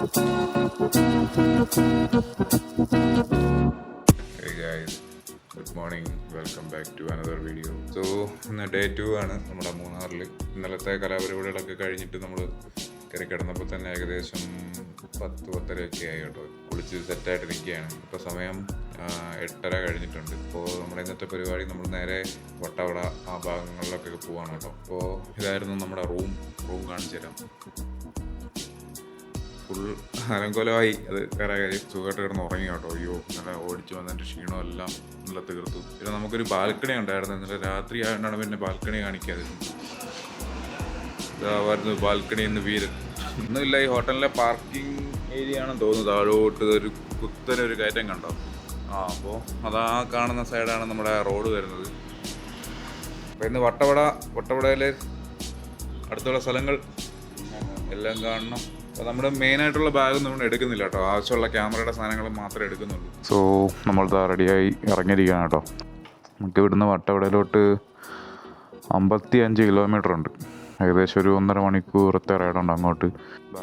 Hey guys, good morning. Welcome back to another video. So ഇന്ന് day 2 ആണ് നമ്മുടെ മൂന്നാറിൽ. ഇന്നലത്തെ കലാപരിപാടികളൊക്കെ കഴിഞ്ഞിട്ട് നമ്മൾ കയറി കിടന്നപ്പോൾ തന്നെ ഏകദേശം 10-10:30 ആയി കേട്ടോ. കുളിച്ച് സെറ്റായിട്ട് നിൽക്കുകയാണ്. ഇപ്പോൾ സമയം 8:30 കഴിഞ്ഞിട്ടുണ്ട്. ഇപ്പോൾ നമ്മുടെ ഇന്നത്തെ പരിപാടി നമ്മൾ നേരെ വട്ടവട ആ ഭാഗങ്ങളിലൊക്കെ പോവാണ് കേട്ടോ. അപ്പോൾ ഇതായിരുന്നു നമ്മുടെ റൂം കാണിച്ചു തരാം. ഫുൾ അലങ്കോലമായി. അത് വേറെ കാര്യം. സുഖമായിട്ട് കിടന്ന് ഉറങ്ങി കേട്ടോ. അയ്യോ, നല്ല ഓടിച്ചു വന്നതിൻ്റെ ക്ഷീണം എല്ലാം നല്ല തീർത്തു. പിന്നെ നമുക്കൊരു ബാൽക്കണി ഉണ്ടായിരുന്നു. ഇന്നലെ രാത്രി ആയതുകൊണ്ടാണ് പിന്നെ ബാൽക്കണി കാണിക്കാതിരുന്നത്. ഇതായിരുന്നു ബാൽക്കണി എന്ന് വീര്. ഒന്നുമില്ല, ഈ ഹോട്ടലിലെ പാർക്കിംഗ് ഏരിയ ആണെന്ന് തോന്നുന്നു. താഴോട്ട് ഒരു കുത്തനൊരു കയറ്റം കണ്ടോ? അപ്പോൾ അതാ കാണുന്ന സൈഡാണ് നമ്മുടെ റോഡ് വരുന്നത്. അപ്പോൾ ഇന്ന് വട്ടവടയിലെ അടുത്തുള്ള സ്ഥലങ്ങൾ എല്ലാം കാണണം. അപ്പോൾ നമ്മുടെ മെയിനായിട്ടുള്ള ബാഗൊന്നും ഇവിടെ എടുക്കുന്നില്ല കേട്ടോ. ആവശ്യമുള്ള ക്യാമറയുടെ സാധനങ്ങൾ മാത്രമേ എടുക്കുന്നുള്ളൂ. സോ നമ്മളിതാ റെഡിയായി ഇറങ്ങിയിരിക്കുകയാണ് കേട്ടോ. നമുക്ക് ഇവിടുന്ന് വട്ടവടയിലോട്ട് 55 കിലോമീറ്റർ ഉണ്ട്. ഏകദേശം ഒരു 1.5 മണിക്കൂറത്തെ റൈഡുണ്ട് അങ്ങോട്ട്.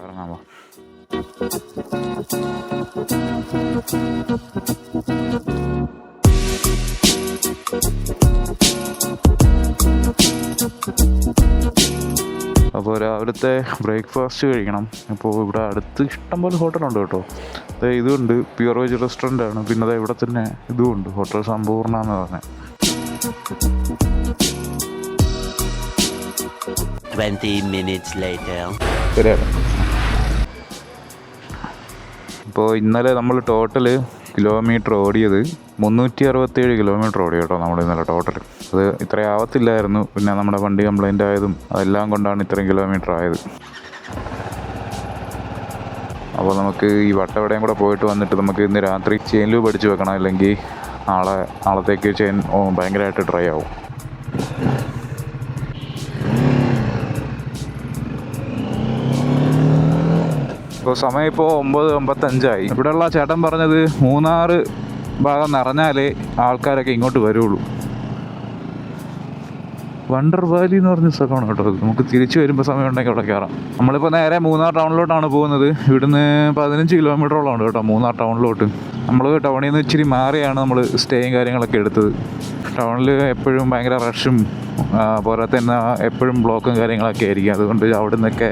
ഇറങ്ങാമോ? അപ്പോൾ രാവിലത്തെ ബ്രേക്ക്ഫാസ്റ്റ് കഴിക്കണം. അപ്പോൾ ഇവിടെ അടുത്ത് ഇഷ്ടംപോലെ ഹോട്ടലുണ്ട് കേട്ടോ. ഇതുണ്ട്, പ്യുർ വെജ് റെസ്റ്റോറൻ്റ് ആണ്. പിന്നെ അതെ ഇവിടെ തന്നെ ഇതുമുണ്ട്, ഹോട്ടൽ സമ്പൂർണ്ണ എന്ന് പറഞ്ഞത്. 20 minutes later. ശരിയാണ്. ഇപ്പോൾ ഇന്നലെ നമ്മൾ ടോട്ടൽ കിലോമീറ്റർ ഓടിയത് 367 കിലോമീറ്റർ ഓടി കേട്ടോ നമ്മൾ ഇന്നലെ ടോട്ടൽ. അത് ഇത്രയും ആവത്തില്ലായിരുന്നു. പിന്നെ നമ്മുടെ വണ്ടി കംപ്ലൈൻ്റ് ആയതും അതെല്ലാം കൊണ്ടാണ് ഇത്രയും കിലോമീറ്റർ ആയത്. അപ്പോൾ നമുക്ക് ഈ വട്ടവടയും കൂടെ പോയിട്ട് വന്നിട്ട് നമുക്ക് ഇന്ന് രാത്രി ചെയിൻ ലൂബ് അടിച്ച് വെക്കണം. അല്ലെങ്കിൽ നാളത്തേക്ക് ചെയിൻ ഭയങ്കരമായിട്ട് ഡ്രൈ ആവും. ഇപ്പോൾ സമയം ഇപ്പോൾ 9:55. ഇവിടെയുള്ള ചേട്ടൻ പറഞ്ഞത് മൂന്നാറ് ഭാഗം നിറഞ്ഞാലേ ആൾക്കാരൊക്കെ ഇങ്ങോട്ട് വരുള്ളൂ. വണ്ടർ വാലി എന്ന് പറഞ്ഞ സ്ഥലമാണ് കേട്ടോ. നമുക്ക് തിരിച്ചു വരുമ്പോൾ സമയം ഉണ്ടെങ്കിൽ അവിടെ കയറാം. നമ്മളിപ്പോൾ നേരെ മൂന്നാർ ടൗണിലോട്ടാണ് പോകുന്നത്. ഇവിടുന്ന് 15 കിലോമീറ്ററോളം ഉണ്ട് കേട്ടോ മൂന്നാർ ടൗണിലോട്ട്. നമ്മൾ ടൗണിൽ നിന്ന് ഇച്ചിരി മാറിയാണ് നമ്മൾ സ്റ്റേയും കാര്യങ്ങളൊക്കെ എടുത്തത്. ടൗണിൽ എപ്പോഴും ഭയങ്കര റഷും പോരാ തന്നെ എപ്പോഴും ബ്ലോക്കും കാര്യങ്ങളൊക്കെ ആയിരിക്കും. അതുകൊണ്ട് അവിടെ നിന്നൊക്കെ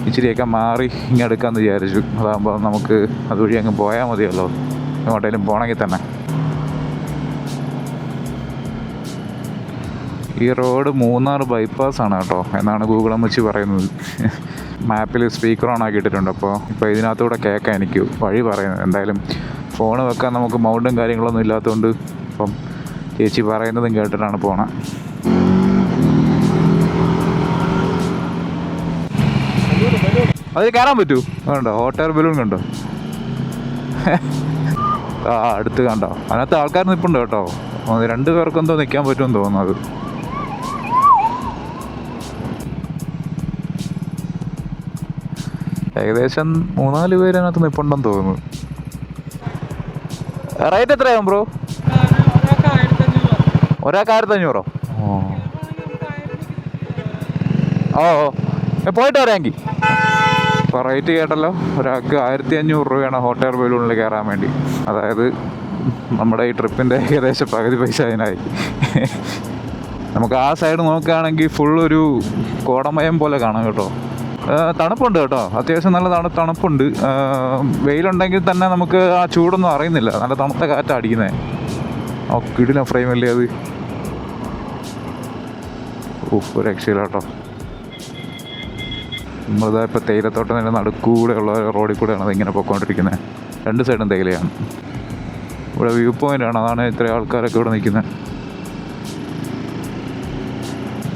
ഇച്ചിരിയൊക്കെ മാറി ഇങ്ങനെ എടുക്കാമെന്ന് വിചാരിച്ചു. അതാകുമ്പോൾ നമുക്ക് അതുവഴി അങ്ങ് പോയാൽ മതിയല്ലോ എങ്ങോട്ടേലും പോകണമെങ്കിൽ തന്നെ. ഈ റോഡ് മൂന്നാർ ബൈപ്പാസാണ് കേട്ടോ എന്നാണ് ഗൂഗിൾ വെച്ച് പറയുന്നത്. മാപ്പിൽ സ്പീക്കർ ഓൺ ആക്കിയിട്ടിട്ടുണ്ട്. ഇപ്പോൾ ഇതിനകത്തൂടെ കേൾക്കാം എനിക്ക് വഴി പറയുന്നത്. എന്തായാലും ഫോൺ വെക്കാൻ നമുക്ക് മൗണ്ടും കാര്യങ്ങളൊന്നും ഇല്ലാത്തതുകൊണ്ട് ഇപ്പം ചേച്ചി പറയുന്നതും കേട്ടിട്ടാണ് പോണത്. അതിൽ കയറാൻ പറ്റൂ? കണ്ടോ ഹോട്ട് എയർ ബലൂൺ കണ്ടോ? അടുത്ത് കണ്ടോ? അതിനകത്ത് ആൾക്കാർ നിൽപ്പുണ്ട് കേട്ടോ. 2 പേർക്കെന്തോ നിൽക്കാൻ പറ്റുമെന്ന് തോന്നുന്നത്. ഏകദേശം 3-4 പേര് അതിനകത്ത് നിൽപ്പുണ്ടെന്ന് തോന്നുന്നു. റേറ്റ് എത്രയാവും ബ്രോ? ഒരാൾക്ക് 1500. പോയിട്ട് വരാമെങ്കിൽ. ഇപ്പോൾ റേറ്റ് കേട്ടല്ലോ. ഒരാൾക്ക് 1500 രൂപയാണ് ഹോട്ട് എയർ ബലൂണിൽ കയറാൻ വേണ്ടി. അതായത് നമ്മുടെ ഈ ട്രിപ്പിൻ്റെ ഏകദേശം പകുതി പൈസ അതിനായി. നമുക്ക് ആ സൈഡ് നോക്കുകയാണെങ്കിൽ ഫുള്ളൊരു കോടമയം പോലെ കാണാം കേട്ടോ. തണുപ്പുണ്ട് കേട്ടോ, അത്യാവശ്യം നല്ല തണുപ്പുണ്ട്. വെയിലുണ്ടെങ്കിൽ തന്നെ നമുക്ക് ആ ചൂടൊന്നും അറിയുന്നില്ല. നല്ല തണുത്ത കാറ്റാണ് അടിക്കുന്നത്. കിടിലം ഫ്രെയിമല്ലേ അത്. ഒരു രക്ഷയില്ല കേട്ടോ. നമ്മളിതാ ഇപ്പോൾ തേയിലത്തോട്ടത്തിൻ്റെ നടുക്കൂടെയുള്ള റോഡിൽ കൂടെയാണ് അതിങ്ങനെ പോയിക്കൊണ്ടിരിക്കുന്നത്. 2 സൈഡും തേയിലയാണ്. ഇവിടെ വ്യൂ പോയിൻ്റാണ്. അതാണ് ഇത്രയും ആൾക്കാരൊക്കെ ഇവിടെ നിൽക്കുന്നത്.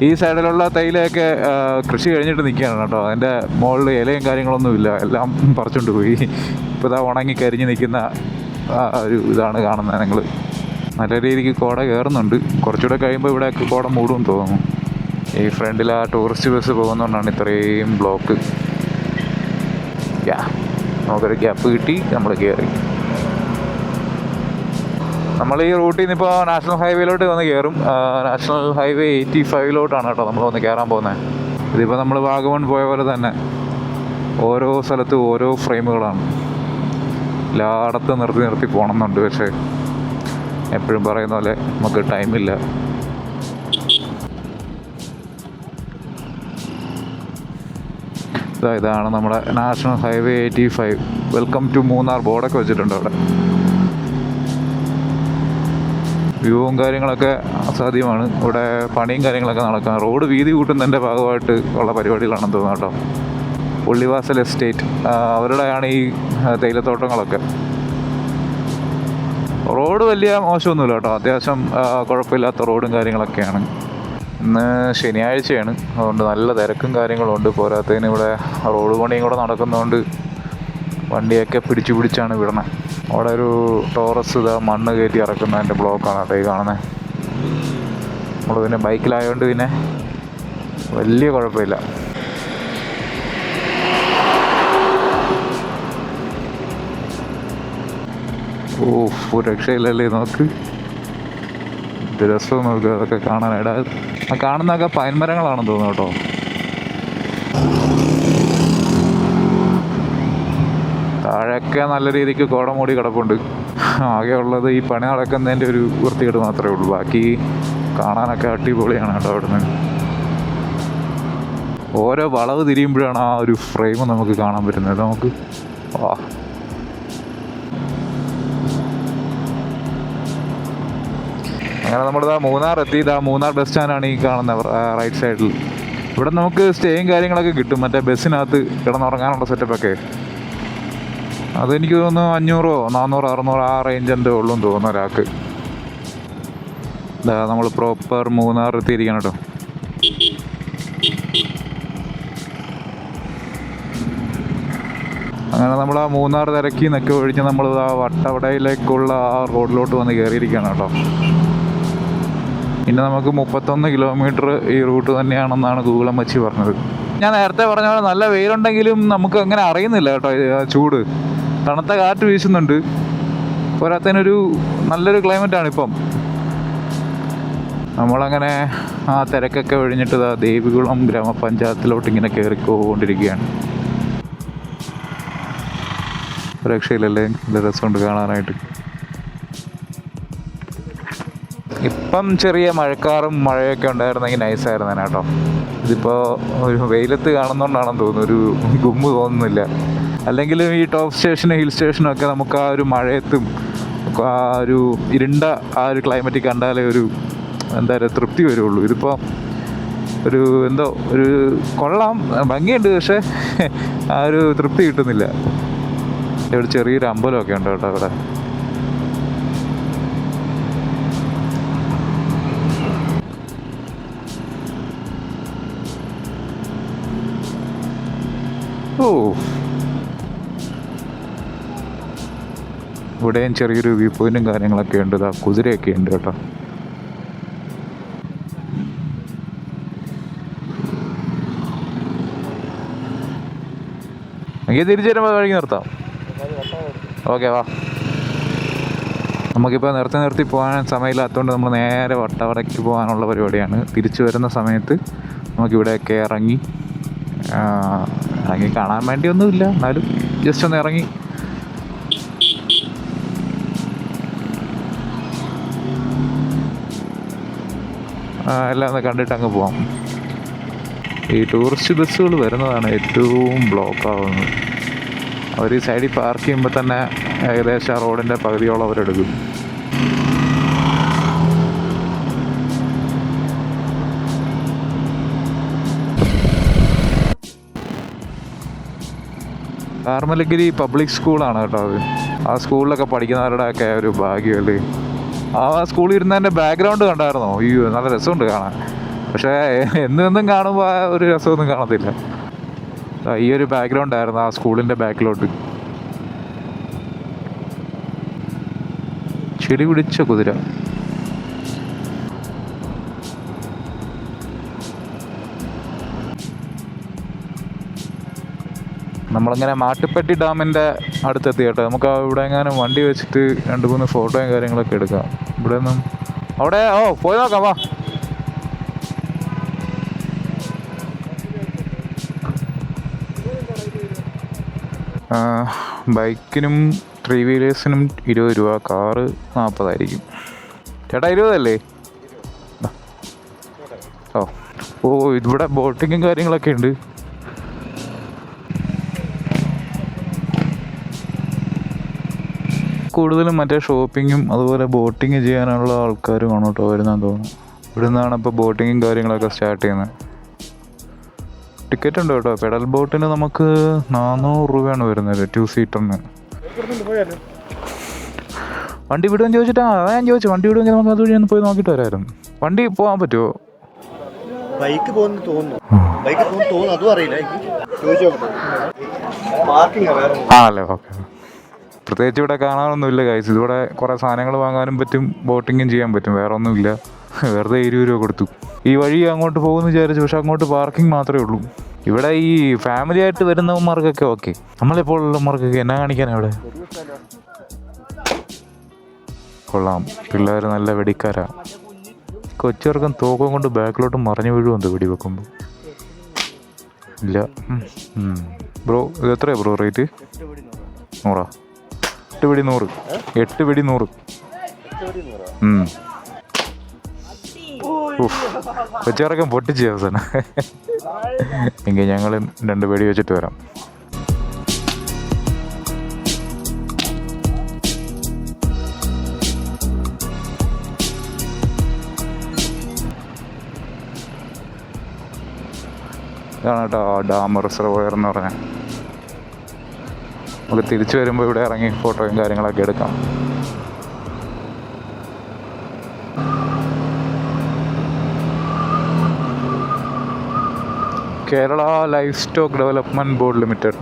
ഈ സൈഡിലുള്ള തേയിലയൊക്കെ കൃഷി കഴിഞ്ഞിട്ട് നിൽക്കുകയാണ് കേട്ടോ. അതിൻ്റെ മുകളിൽ ഇലയും കാര്യങ്ങളൊന്നുമില്ല, എല്ലാം പറിച്ചുകൊണ്ട് പോയി. ഇപ്പോൾ ഇതാ ഉണങ്ങി കരിഞ്ഞ് നിൽക്കുന്ന ഒരു ഇതാണ് കാണുന്നത്. നിങ്ങൾ നല്ല രീതിക്ക് കോട കയറുന്നുണ്ട്. കുറച്ചുകൂടെ കഴിയുമ്പോൾ ഇവിടെയൊക്കെ കോട മൂടുമെന്ന് തോന്നുന്നു. ഈ ഫ്രണ്ടിൽ ആ ടൂറിസ്റ്റ് ബസ് പോകുന്നതുകൊണ്ടാണ് ഇത്രയും ബ്ലോക്ക്. നമുക്കൊരു ഗ്യാപ്പ് കിട്ടി, നമ്മൾ കയറി. നമ്മൾ ഈ റൂട്ടിൽ നിന്ന് ഇപ്പോൾ നാഷണൽ ഹൈവേയിലോട്ട് വന്ന് കയറും. നാഷണൽ ഹൈവേ 85 കേട്ടോ നമ്മൾ വന്ന് കയറാൻ പോകുന്നത്. ഇതിപ്പോൾ നമ്മൾ വാഗമൺ പോയ പോലെ തന്നെ ഓരോ സ്ഥലത്തും ഓരോ ഫ്രെയിമുകളാണ്. എല്ലായിടത്തും നിർത്തി പോകണമെന്നുണ്ട്, പക്ഷേ എപ്പോഴും പറയുന്ന പോലെ നമുക്ക് ടൈമില്ല. ഇതാണ് നമ്മുടെ national highway 85. Welcome to Munnar ബോർഡൊക്കെ വെച്ചിട്ടുണ്ട് അവിടെ. വ്യൂവും കാര്യങ്ങളൊക്കെ അസാധ്യമാണ്. ഇവിടെ പണിയും കാര്യങ്ങളൊക്കെ നടക്കാം. റോഡ് വീതി കൂട്ടുന്നതിൻ്റെ ഭാഗമായിട്ട് ഉള്ള പരിപാടികളാണെന്ന് തോന്നുന്നു കേട്ടോ. പുള്ളിവാസൽ എസ്റ്റേറ്റ് അവരുടെയാണ് ഈ തേയിലത്തോട്ടങ്ങളൊക്കെ. റോഡ് വലിയ മോശമൊന്നുമില്ല കേട്ടോ, അത്യാവശ്യം കുഴപ്പമില്ലാത്ത റോഡും കാര്യങ്ങളൊക്കെയാണ്. ഇന്ന് ശനിയാഴ്ചയാണ്, അതുകൊണ്ട് നല്ല തിരക്കും കാര്യങ്ങളും ഉണ്ട്. പോരാത്തതിന് ഇവിടെ റോഡ് പണിയും കൂടെ നടക്കുന്നതുകൊണ്ട് വണ്ടിയൊക്കെ പിടിച്ചാണ് വിടണത്. അവിടെ ഒരു ടോറസ് മണ്ണ് കയറ്റി ഇറക്കുന്നതിൻ്റെ ബ്ലോക്കാണ് കേട്ടോ ഈ കാണുന്നത്. നമ്മൾ പിന്നെ ബൈക്കിലായതുകൊണ്ട് പിന്നെ വലിയ കുഴപ്പമില്ല. ഒരു രക്ഷയില്ലല്ലേ, നോക്ക് ഇത് രസവും നോക്കുക. അതൊക്കെ കാണാനായിട്ട് ആ കാണുന്നതൊക്കെ പൈൻമരങ്ങളാണെന്ന് തോന്നുന്നു കേട്ടോ. താഴെയൊക്കെ നല്ല രീതിക്ക് കോട മൂടി കിടപ്പുണ്ട്. ആകെ ഉള്ളത് ഈ പണി നടക്കുന്നതിൻ്റെ ഒരു വൃത്തികേട് മാത്രമേ ഉള്ളൂ. ബാക്കി കാണാനൊക്കെ അടിപൊളിയാണ് കേട്ടോ. അവിടുന്ന് ഓരോ വളവ് തിരിയുമ്പോഴാണ് ആ ഒരു ഫ്രെയിം നമുക്ക് കാണാൻ പറ്റുന്നത്. നമുക്ക് അങ്ങനെ നമ്മളിതാ മൂന്നാർ എത്തി. മൂന്നാർ ബസ് സ്റ്റാൻഡാണ് ഈ കാണുന്നത് റൈറ്റ് സൈഡിൽ. ഇവിടെ നമുക്ക് സ്റ്റേയും കാര്യങ്ങളൊക്കെ കിട്ടും. മറ്റേ ബസ്സിനകത്ത് കിടന്നുറങ്ങാനുള്ള സെറ്റപ്പൊക്കെ. അതെനിക്ക് തോന്നുന്നു 500, 400, 600 ആ റേഞ്ചിൻ്റെ ഉള്ളൂ എന്ന് തോന്നുന്നു ഒരാൾക്ക്. നമ്മൾ പ്രോപ്പർ മൂന്നാർ എത്തിയിരിക്കണം കേട്ടോ. അങ്ങനെ നമ്മൾ ആ മൂന്നാർ തിരക്കി നിന്നൊക്കെ ഒഴിഞ്ഞ് നമ്മൾ ആ വട്ടവടയിലേക്കുള്ള ആ റോഡിലോട്ട് വന്ന് കയറിയിരിക്കുകയാണ് കേട്ടോ. പിന്നെ നമുക്ക് 31 കിലോമീറ്റർ ഈ റൂട്ട് തന്നെയാണെന്നാണ് ഗൂഗിൾ അമ്മച്ചി പറഞ്ഞത്. ഞാൻ നേരത്തെ പറഞ്ഞ പോലെ നല്ല വെയിലുണ്ടെങ്കിലും നമുക്ക് അങ്ങനെ അറിയുന്നില്ല കേട്ടോ ചൂട്. തണുത്ത കാറ്റ് വീശുന്നുണ്ട്. പോരാത്തതിനൊരു നല്ലൊരു ക്ലൈമറ്റാണ് ഇപ്പം. നമ്മളങ്ങനെ ആ തിരക്കൊക്കെ ഒഴിഞ്ഞിട്ട് ദേവികുളം ഗ്രാമപഞ്ചായത്തിലോട്ട് ഇങ്ങനെ കയറിക്കൊണ്ടിരിക്കുകയാണ്. രക്ഷയില്ലല്ലേ, നല്ല രസമുണ്ട് കാണാനായിട്ട്. ഇപ്പം ചെറിയ മഴക്കാറും മഴയൊക്കെ ഉണ്ടായിരുന്നെങ്കിൽ നൈസായിരുന്നു കേട്ടോ. ഇതിപ്പോൾ ഒരു വെയിലത്ത് കാണുന്നതുകൊണ്ടാണെന്ന് തോന്നുന്നു ഒരു ഗുമ്മ് തോന്നുന്നില്ല. അല്ലെങ്കിലും ഈ ടോപ്പ് സ്റ്റേഷനും ഹിൽ സ്റ്റേഷനും ഒക്കെ നമുക്ക് ആ ഒരു മഴയത്തും ആ ഒരു ഇരുണ്ട ആ ഒരു ക്ലൈമറ്റ് കണ്ടാലേ ഒരു എന്താ പറയുക തൃപ്തി വരുള്ളൂ. ഇതിപ്പോൾ ഒരു എന്തോ ഒരു കൊള്ളാം, ഭംഗിയുണ്ട്, പക്ഷേ ആ ഒരു തൃപ്തി കിട്ടുന്നില്ല. ഇവിടെ ചെറിയൊരു അമ്പലമൊക്കെ ഉണ്ട് കേട്ടോ അവിടെ. ഇവിടെയും ചെറിയൊരു വ്യൂ പോയിന്റും കാര്യങ്ങളൊക്കെ ഉണ്ട്. കുതിരയൊക്കെ ഉണ്ട് കേട്ടോ. എനിക്ക് തിരിച്ചു വരുമ്പോൾ വഴിക്ക് നിർത്താം. ഓക്കെ വാ. നമുക്കിപ്പോൾ നിർത്തി പോകാൻ സമയമില്ലാത്തതുകൊണ്ട് നമ്മൾ നേരെ വട്ടവടയ്ക്ക് പോകാനുള്ള പരിപാടിയാണ്. തിരിച്ചു വരുന്ന സമയത്ത് നമുക്കിവിടെയൊക്കെ ഇറങ്ങി കാണാൻ വേണ്ടിയൊന്നുമില്ല, എന്നാലും ജസ്റ്റ് ഒന്ന് ഇറങ്ങി എല്ലാം ഒന്ന് കണ്ടിട്ട് അങ്ങ് പോവാം. ഈ ടൂറിസ്റ്റ് ബസ്സുകൾ വരുന്നതാണ് ഏറ്റവും ബ്ലോക്ക് ആവുന്നത്. അവർ ഈ സൈഡിൽ പാർക്ക് ചെയ്യുമ്പോൾ തന്നെ ഏകദേശം ആ റോഡിൻ്റെ പകുതിയോളം അവരെടുക്കും. കാർമലഗിരി പബ്ലിക് സ്കൂളാണ് കേട്ടോ അത്. ആ സ്കൂളിലൊക്കെ പഠിക്കുന്നവരുടെയൊക്കെ ഒരു ഭാഗ്യമല്ലേ. ആ സ്കൂളിൽ ഇരുന്നതിൻ്റെ ബാക്ക്ഗ്രൗണ്ട് കണ്ടായിരുന്നോ? അയ്യോ നല്ല രസമുണ്ട് കാണാൻ. പക്ഷേ എന്നും കാണുമ്പോൾ ആ ഒരു രസമൊന്നും കാണത്തില്ല. ഈ ഒരു ബാക്ക്ഗ്രൗണ്ട് ആയിരുന്നു ആ സ്കൂളിൻ്റെ ബാക്കിലോട്ട്. ചെടി പിടിച്ച കുതിര. നമ്മളിങ്ങനെ മാട്ടുപ്പെട്ടി ഡാമിൻ്റെ അടുത്തെത്തി കേട്ടോ. നമുക്ക് ഇവിടെ എങ്ങാനും വണ്ടി വെച്ചിട്ട് 2-3 ഫോട്ടോയും കാര്യങ്ങളൊക്കെ എടുക്കാം. ഇവിടെ നിന്നും അവിടെ പോയി നോക്കാം വാ. ബൈക്കിനും 3 വീലേഴ്സിനും 20 രൂപ, കാറ് 40 ആയിരിക്കും. ചേട്ടാ 20 അല്ലേ? ഓ ഇവിടെ ബോട്ടിങ്ങും കാര്യങ്ങളൊക്കെ ഉണ്ട്. കൂടുതലും മറ്റേ ഷോപ്പിങ്ങും അതുപോലെ ബോട്ടിങ് ചെയ്യാനുള്ള ആൾക്കാരുമാണ് കേട്ടോ വരുന്നതെന്ന് തോന്നുന്നു. ഇവിടെ നിന്നാണ് ഇപ്പോൾ ബോട്ടിങ്ങും കാര്യങ്ങളൊക്കെ സ്റ്റാർട്ട് ചെയ്യുന്നത്. ടിക്കറ്റ് ഉണ്ട് കേട്ടോ. പെഡൽ ബോട്ടിന് നമുക്ക് 400 രൂപയാണ് വരുന്നത് 2 സീറ്ററിന്. വണ്ടി വിടുമെന്ന് ചോദിച്ചിട്ടാ അതാ ഞാൻ ചോദിച്ചു. വണ്ടി വിടുമെങ്കിൽ നമുക്ക് അതുവഴി ഒന്ന് പോയി നോക്കിയിട്ട് വരാമായിരുന്നു. വണ്ടി പോകാൻ പറ്റുമോ? ബൈക്ക് പോകുന്നു തോന്നുന്നു. അതും അറിയില്ല. അല്ലേ, ഓക്കെ. പ്രത്യേകിച്ച് ഇവിടെ കാണാനൊന്നുമില്ല ഗൈസ്. ഇതിവിടെ കുറേ സാധനങ്ങൾ വാങ്ങാനും പറ്റും, ബോട്ടിങ്ങും ചെയ്യാൻ പറ്റും. വേറെ ഒന്നുമില്ല. വെറുതെ 20 രൂപ കൊടുത്തു. ഈ വഴി അങ്ങോട്ട് പോകുമെന്ന് വിചാരിച്ചു, പക്ഷെ അങ്ങോട്ട് പാർക്കിംഗ് മാത്രമേ ഉള്ളൂ. ഇവിടെ ഈ ഫാമിലി ആയിട്ട് വരുന്നവന്മാർക്കൊക്കെ ഓക്കെ. നമ്മളിപ്പോൾ ഉള്ളവന്മാർക്കൊക്കെ എന്നാ കാണിക്കാനാണ് ഇവിടെ? കൊള്ളാം, പിള്ളേർ നല്ല വെടിക്കാരാ. കൊച്ചെറുക്കൻ തോക്കം കൊണ്ട് ബാക്കിലോട്ട് മറിഞ്ഞു വീഴുമെന്തോ വെടി വെക്കുമ്പോൾ. ഇല്ല. ബ്രോ ഇത് എത്രയാണ് ബ്രോ റേറ്റ്? 100? 8 വെടി 100. 8 വെടി 100. കൊച്ചെറുക്കൻ പൊട്ടിച്ച് അവസാനം. എങ്കിൽ ഞങ്ങൾ 2 വെടി വെച്ചിട്ട് വരാം. ഇതാണ് കേട്ടോ ഡാം റിസർവോയർ എന്ന് പറഞ്ഞാൽ. നമുക്ക് തിരിച്ചു വരുമ്പോൾ ഇവിടെ ഇറങ്ങി ഫോട്ടോയും കാര്യങ്ങളൊക്കെ എടുക്കാം. Kerala livestock development board limited.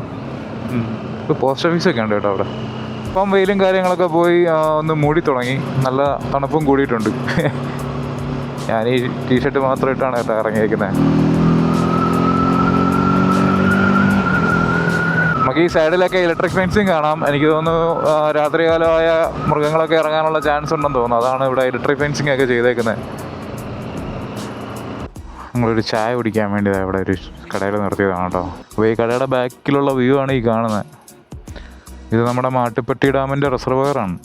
Post ഓഫീസൊക്കെ ഉണ്ട് കേട്ടോ അവിടെ. ഇപ്പം വെയിലും കാര്യങ്ങളൊക്കെ പോയി ഒന്ന് മൂടി തുടങ്ങി. നല്ല തണുപ്പും കൂടിയിട്ടുണ്ട്. ഞാൻ ഈ ടീഷർട്ട് മാത്രം ഇട്ടാണ് കേട്ടോ ഇറങ്ങിയേക്കുന്നത്. നമുക്ക് ഈ സൈഡിലൊക്കെ ഇലക്ട്രിക് ഫെൻസിങ് കാണാം. എനിക്ക് തോന്നുന്നു രാത്രികാലമായ മൃഗങ്ങളൊക്കെ ഇറങ്ങാനുള്ള ചാൻസ് ഉണ്ടെന്ന് തോന്നുന്നു. അതാണ് ഇവിടെ ഇലക്ട്രിക് ഫെൻസിങ് ഒക്കെ ചെയ്തേക്കുന്നത്. നമ്മളൊരു ചായ കുടിക്കാൻ വേണ്ടി ഇവിടെ ഒരു കടയിൽ നിർത്തിയതാണ് കേട്ടോ. അപ്പോൾ ഈ കടയുടെ ബാക്കിലുള്ള വ്യൂ ആണ് ഈ കാണുന്നത്. ഇത് നമ്മുടെ മാട്ടുപ്പെട്ടി ഡാമിൻ്റെ റിസർവോയറാണ്.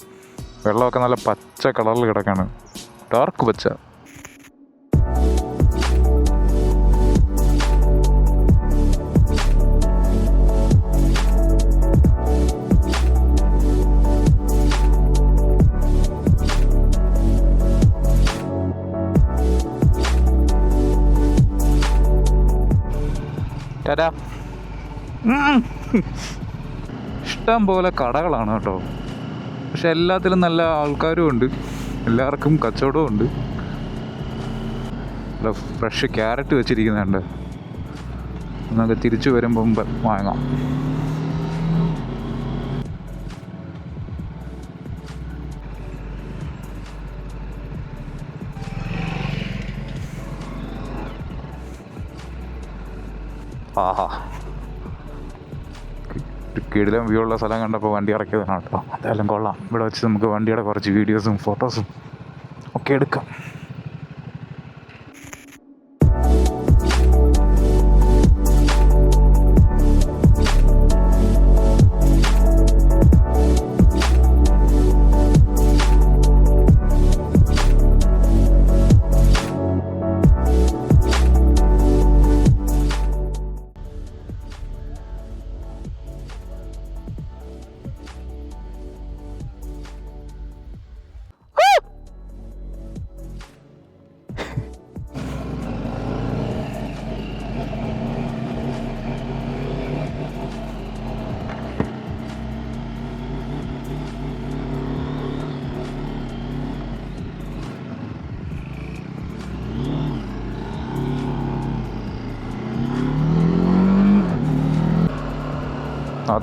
വെള്ളമൊക്കെ നല്ല പച്ച കളറിൽ കിടക്കാണ്, ഡാർക്ക് പച്ച. ഇഷ്ടം പോലെ കടകളാണ് കേട്ടോ. പക്ഷെ എല്ലാത്തിലും നല്ല ആൾക്കാരും ഉണ്ട്, എല്ലാവർക്കും കച്ചവടവും ഉണ്ട്. നല്ല ഫ്രഷ് ക്യാരറ്റ് വെച്ചിരിക്കുന്നുണ്ട്. നമുക്ക് തിരിച്ചു വരുമ്പം വാങ്ങാം. ആഹാ, കിടിലം വ്യൂ ഉള്ള സ്ഥലം കണ്ടപ്പോൾ വണ്ടി ഇറക്കിയതാണ് കേട്ടോ. അതെല്ലാം കൊള്ളാം. ഇവിടെ വെച്ച് നമുക്ക് വണ്ടിയുടെ കുറച്ച് വീഡിയോസും ഫോട്ടോസും ഒക്കെ എടുക്കാം.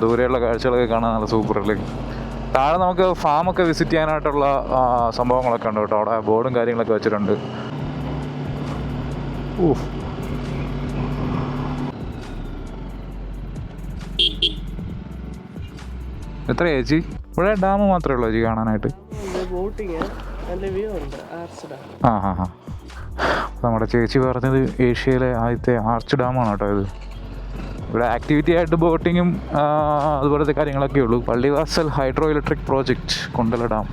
ദൂരെയുള്ള കാഴ്ചകളൊക്കെ കാണാൻ നല്ല സൂപ്പറല്ലേ. താഴെ നമുക്ക് ഫാമൊക്കെ വിസിറ്റ് ചെയ്യാനായിട്ടുള്ള സംഭവങ്ങളൊക്കെ ഉണ്ട് കേട്ടോ. അവിടെ ബോർഡും കാര്യങ്ങളൊക്കെ വെച്ചിട്ടുണ്ട്. എത്ര ചേച്ചി? ഇവിടെ ഡാം മാത്രമേ ഉള്ളൂ ചേച്ചി കാണാനായിട്ട്? നമ്മുടെ ചേച്ചി പറഞ്ഞത് ഏഷ്യയിലെ ആദ്യത്തെ ആർച്ച് ഡാമാണ് കേട്ടോ ഇത്. ഇവിടെ ആക്ടിവിറ്റി ആയിട്ട് ബോട്ടിങ്ങും അതുപോലത്തെ കാര്യങ്ങളൊക്കെ ഉള്ളൂ. Pallivasal hydro electric project Kundala dam.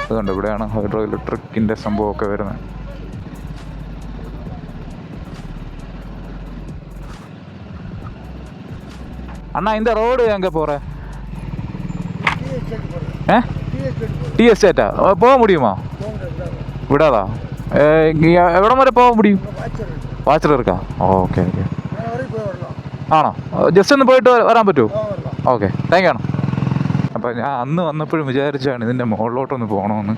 അതുകൊണ്ട് ഇവിടെയാണ് ഹൈഡ്രോ ഇലക്ട്രിക്കിൻ്റെ സംഭവമൊക്കെ വരുന്നത്. அண்ணா இந்த ரோடு எங்கே போகிற? டீ எஸ்டேட்டா? போக முடியுமா? விடாதா? എവിടം വരെ പോകാൻ முடியும்? വാച്ചർ இருக்கா? Okay okay. ആണോ? ജസ്റ്റ് ഒന്ന് പോയിട്ട് വരാൻ പറ്റുമോ? ഓക്കെ, താങ്ക് യു ആണ്. അപ്പോൾ ഞാൻ അന്ന് വന്നപ്പോഴും വിചാരിച്ചാണ് ഇതിൻ്റെ മുകളിലോട്ടൊന്ന് പോകണമെന്ന്.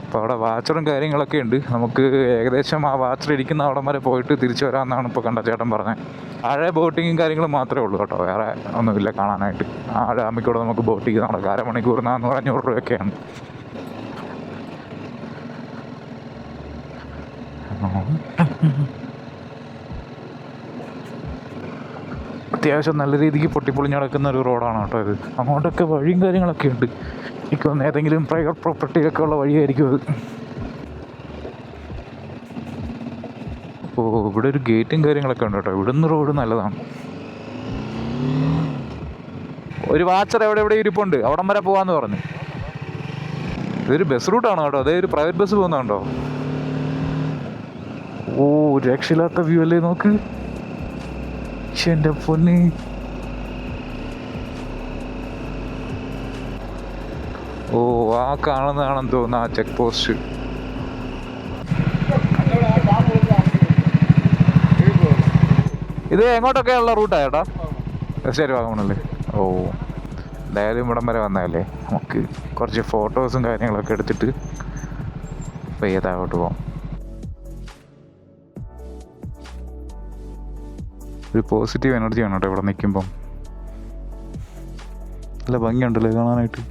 അപ്പോൾ അവിടെ വാച്ചറും കാര്യങ്ങളൊക്കെ ഉണ്ട്. നമുക്ക് ഏകദേശം ആ വാച്ചർ ഇരിക്കുന്ന അവിടം വരെ പോയിട്ട് തിരിച്ചു വരാമെന്നാണ് ഇപ്പോൾ കണ്ട ചേട്ടൻ പറഞ്ഞത്. ആഴെ ബോട്ടിങ്ങും കാര്യങ്ങളും മാത്രമേ ഉള്ളൂ കേട്ടോ, വേറെ ഒന്നുമില്ല കാണാനായിട്ട്. ആ ഡാമിക്കൂടെ നമുക്ക് ബോട്ടിങ് നടക്കാം. 1/2 മണിക്കൂർ 400-500 രൂപയൊക്കെയാണ്. അത്യാവശ്യം നല്ല രീതിക്ക് പൊട്ടിപ്പൊളിഞ്ഞ് നടക്കുന്ന ഒരു റോഡാണ് കേട്ടോ ഇത്. അങ്ങോട്ടൊക്കെ വഴിയും കാര്യങ്ങളൊക്കെ ഉണ്ട്. എനിക്ക് തോന്നുന്നു ഏതെങ്കിലും പ്രൈവറ്റ് പ്രോപ്പർട്ടിയൊക്കെ ഉള്ള വഴിയായിരിക്കും അത്. ഓ, ഇവിടെ ഒരു ഗേറ്റും കാര്യങ്ങളൊക്കെ ഉണ്ട് കേട്ടോ. ഇവിടുന്ന് റോഡ് നല്ലതാണ്. ഒരു വാച്ചർ എവിടെ ഇരിപ്പുണ്ട്, അവിടം വരെ പോകാമെന്ന് പറഞ്ഞു. ഇതൊരു ബസ് റൂട്ടാണോ കേട്ടോ? അതേ ഒരു പ്രൈവറ്റ് ബസ് പോകുന്നുണ്ടോ? ഓ, രക്ഷയില്ലാത്ത വ്യൂ അല്ലേ, നോക്ക്. എൻ്റെ പൊന്ന്, ഓ ആ കാണുന്നതാണെന്ന് തോന്നുന്നു ആ ചെക്ക് പോസ്റ്റ്. ഇത് എങ്ങോട്ടൊക്കെ ഉള്ള റൂട്ടാ ചേട്ടാ? ശരി, വാങ്ങണല്ലേ? ഓ, എന്തായാലും ഇവിടം വരെ വന്നതല്ലേ, നമുക്ക് കുറച്ച് ഫോട്ടോസും കാര്യങ്ങളൊക്കെ എടുത്തിട്ട് പയ്യതാവോട്ട് പോകാം. ഒരു പോസിറ്റീവ് എനർജിയാണ് കേട്ടോ ഇവിടെ നിൽക്കുമ്പം. നല്ല ഭംഗിയുണ്ടല്ലേ കാണാനായിട്ട്.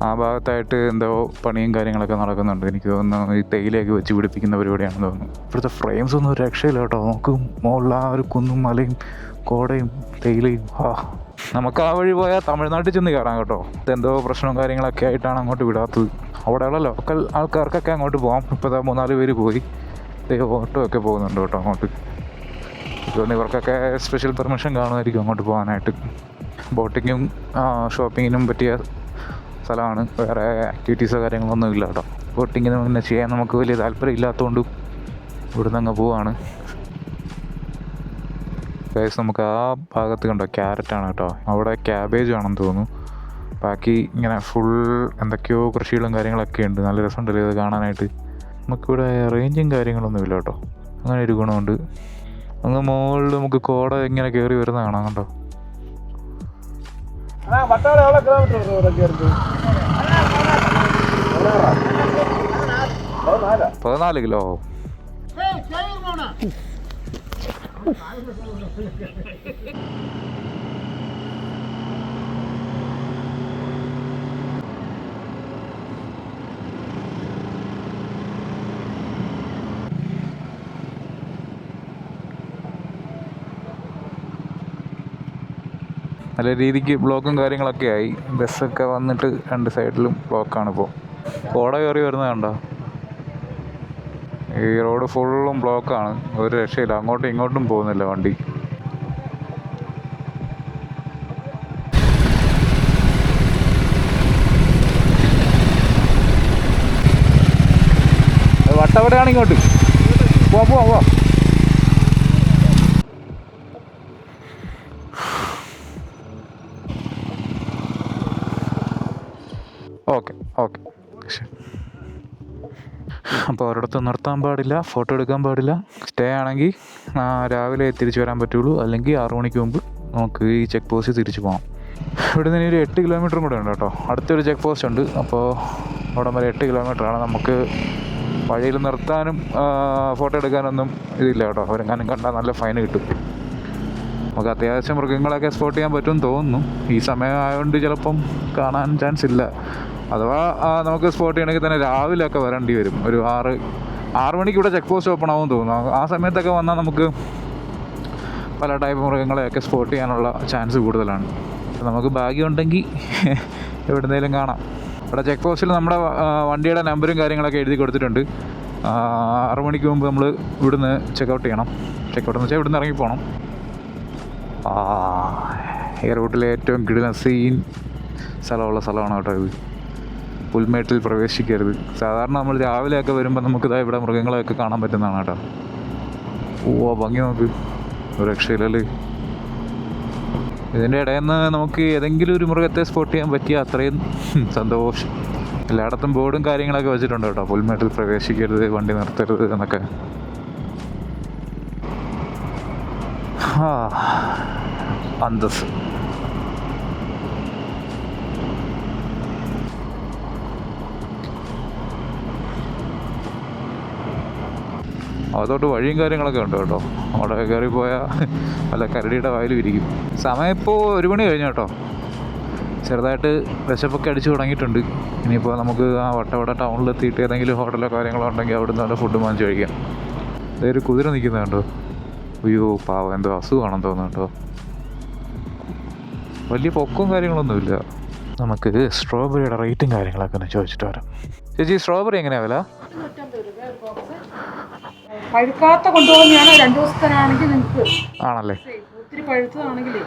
ആ ഭാഗത്തായിട്ട് എന്തോ പണിയും കാര്യങ്ങളൊക്കെ നടക്കുന്നുണ്ട്. എനിക്ക് തോന്നുന്നു ഈ തേയിലയൊക്കെ വെച്ച് പിടിപ്പിക്കുന്ന പരിപാടിയാണെന്ന് തോന്നുന്നു. ഇവിടുത്തെ ഫ്രെയിംസ് ഒന്നും ഒരു രക്ഷയില്ല കേട്ടോ. നമുക്ക് മുകളിൽ ആ ഒരു കുന്നും മലയും കോടയും തേയിലയും. നമുക്ക് ആ വഴി പോയാൽ തമിഴ്നാട്ടിൽ ചെന്ന് കയറാം കേട്ടോ. ഇതെന്തോ പ്രശ്നവും കാര്യങ്ങളൊക്കെ ആയിട്ടാണ് അങ്ങോട്ട് വിടാത്തത്. അവിടെയുള്ള ലോക്കൽ ആൾക്കാർക്കൊക്കെ അങ്ങോട്ട് പോകാം. ഇപ്പോൾ 3-4 പേര് പോയി. ഓട്ടോ ഒക്കെ പോകുന്നുണ്ട് കേട്ടോ അങ്ങോട്ട്. തോന്നുന്നു ഇവർക്കൊക്കെ സ്പെഷ്യൽ പെർമിഷൻ കാണുമായിരിക്കും അങ്ങോട്ട് പോകാനായിട്ട്. ബോട്ടിങ്ങും ഷോപ്പിങ്ങിനും പറ്റിയ സ്ഥലമാണ്. വേറെ ആക്ടിവിറ്റീസോ കാര്യങ്ങളൊന്നും ഇല്ല കേട്ടോ. ബോട്ടിങ്ങിന് പിന്നെ ചെയ്യാൻ നമുക്ക് വലിയ താല്പര്യം ഇല്ലാത്തതുകൊണ്ട് ഇവിടുന്ന് അങ്ങ് പോവാണ്. നമുക്ക് ആ ഭാഗത്ത് കണ്ടോ ക്യാരറ്റാണ് കേട്ടോ. അവിടെ ക്യാബേജ് ആണെന്ന് തോന്നുന്നു. ബാക്കി ഇങ്ങനെ ഫുൾ എന്തൊക്കെയോ കൃഷികളും കാര്യങ്ങളൊക്കെ ഉണ്ട്. നല്ല രസമുണ്ടല്ലോ ഇത് കാണാനായിട്ട്. നമുക്കിവിടെ റേഞ്ചും കാര്യങ്ങളൊന്നും ഇല്ല കേട്ടോ. അങ്ങനെ ഒരു ഗുണമുണ്ട്. അങ്ങ് മുകളിൽ നമുക്ക് കോട ഇങ്ങനെ കയറി വരുന്ന കാണാം കേട്ടോ. 14 കിലോ. നല്ല രീതിക്ക് ബ്ലോക്കും കാര്യങ്ങളൊക്കെ ആയി. ബസ്സൊക്കെ വന്നിട്ട് 2 സൈഡിലും ബ്ലോക്കാണ് ഇപ്പോൾ. കോട കയറി വരുന്നത് കണ്ടോ? ഈ റോഡ് ഫുള്ളും ബ്ലോക്കാണ്. ഒരു രക്ഷയില്ല, അങ്ങോട്ടും ഇങ്ങോട്ടും പോകുന്നില്ല വണ്ടി. വട്ടവടയാണ് ഇങ്ങോട്ട്. പോവാ. ഓക്കെ ശരി. അപ്പോൾ ഒരിടത്ത് നിർത്താൻ പാടില്ല, ഫോട്ടോ എടുക്കാൻ പാടില്ല. സ്റ്റേ ആണെങ്കിൽ രാവിലെ തിരിച്ചു വരാൻ പറ്റുള്ളൂ. അല്ലെങ്കിൽ 6 മണിക്ക് മുമ്പ് നമുക്ക് ഈ ചെക്ക് പോസ്റ്റ് തിരിച്ചു പോകാം. ഇവിടെ നിന്ന് ഒരു 8 കിലോമീറ്ററും കൂടെ ഉണ്ട് കേട്ടോ. അടുത്തൊരു ചെക്ക് പോസ്റ്റ് ഉണ്ട്. അപ്പോൾ അവിടെ വരെ 8 കിലോമീറ്ററാണ്. നമുക്ക് വഴിയിൽ നിർത്താനും ഫോട്ടോ എടുക്കാനൊന്നും ഇതില്ല കേട്ടോ. അവരെങ്ങാനും കണ്ടാൽ നല്ല ഫൈൻ കിട്ടും. നമുക്ക് അത്യാവശ്യം മൃഗങ്ങളൊക്കെ സ്പോട്ട് ചെയ്യാൻ പറ്റുമെന്ന് തോന്നുന്നു. ഈ സമയം ആയതുകൊണ്ട് ചിലപ്പം കാണാൻ ചാൻസ് ഇല്ല. അഥവാ നമുക്ക് സ്പോട്ട് ചെയ്യണമെങ്കിൽ തന്നെ രാവിലെയൊക്കെ വരേണ്ടി വരും. ഒരു 6 മണിക്ക് ഇവിടെ ചെക്ക് പോസ്റ്റ് ഓപ്പൺ ആവുമെന്ന് തോന്നുന്നു. ആ സമയത്തൊക്കെ വന്നാൽ നമുക്ക് പല ടൈപ്പ് മൃഗങ്ങളെയൊക്കെ സ്പോട്ട് ചെയ്യാനുള്ള ചാൻസ് കൂടുതലാണ്. നമുക്ക് ഭാഗ്യമുണ്ടെങ്കിൽ എവിടുന്നേലും കാണാം. ഇവിടെ ചെക്ക് പോസ്റ്റിൽ നമ്മുടെ വണ്ടിയുടെ നമ്പറും കാര്യങ്ങളൊക്കെ എഴുതി കൊടുത്തിട്ടുണ്ട്. 6 മണിക്ക് മുമ്പ് നമ്മൾ ഇവിടുന്ന് ചെക്കൗട്ട് ചെയ്യണം. ചെക്കൗട്ട് എന്ന് വെച്ചാൽ ഇവിടുന്ന് ഇറങ്ങി പോകണം. ഈ റൂട്ടിലെ ഏറ്റവും കിടിലൻ സീൻ സ്ഥലമാണ് കേട്ടോ ഇത്. പുൽമേട്ടിൽ പ്രവേശിക്കരുത്. സാധാരണ നമ്മൾ രാവിലെയൊക്കെ വരുമ്പോൾ നമുക്കിതാ ഇവിടെ മൃഗങ്ങളെയൊക്കെ കാണാൻ പറ്റുന്നതാണ് കേട്ടോ. ഭംഗി നോക്ക്, ഒരു രക്ഷയില്ലല്ലേ. ഇതിൻ്റെ ഇടയിൽ നിന്ന് നമുക്ക് ഏതെങ്കിലും ഒരു മൃഗത്തെ സ്പോട്ട് ചെയ്യാൻ പറ്റിയ അത്രയും സന്തോഷം. എല്ലായിടത്തും ബോർഡും കാര്യങ്ങളൊക്കെ വെച്ചിട്ടുണ്ട് കേട്ടോ, പുൽമേട്ടിൽ പ്രവേശിക്കരുത്, വണ്ടി നിർത്തരുത് എന്നൊക്കെ. അന്തസ്. അതോട്ട് വഴിയും കാര്യങ്ങളൊക്കെ ഉണ്ട് കേട്ടോ. അവിടെ കയറി പോയാൽ വല്ല കരടിയുടെ വായിലും ഇരിക്കും. സമയം ഇപ്പോൾ 1 മണി കഴിഞ്ഞു കേട്ടോ. ചെറുതായിട്ട് വിശപ്പൊക്കെ അടിച്ചു തുടങ്ങിയിട്ടുണ്ട്. ഇനിയിപ്പോൾ നമുക്ക് ആ വട്ടവട ടൗണിലെത്തിയിട്ട് ഏതെങ്കിലും ഹോട്ടലോ കാര്യങ്ങളോ ഉണ്ടെങ്കിൽ അവിടെ നിന്ന് നല്ല ഫുഡ് വാങ്ങിച്ച് കഴിക്കാം. അതൊരു കുതിര നിൽക്കുന്നത് കണ്ടോ. അയ്യോ പാവം, എന്തോ അസുഖമാണെന്ന് തോന്നുന്നു കേട്ടോ. വലിയ പൊക്കവും കാര്യങ്ങളൊന്നുമില്ല. നമുക്ക് സ്ട്രോബെറിയുടെ റേറ്റും കാര്യങ്ങളൊക്കെ ഒന്ന് ചോദിച്ചിട്ട് വരാം. ചേച്ചി, സ്ട്രോബെറി എങ്ങനെയാണ് വില? പഴുക്കാത്ത കൊണ്ടുപോകുന്നതാണ്. 2 ദിവസത്തിനാണെങ്കിൽ നിങ്ങൾക്ക് ആണല്ലേ. ഒത്തിരി പഴുത്തതാണെങ്കിലേ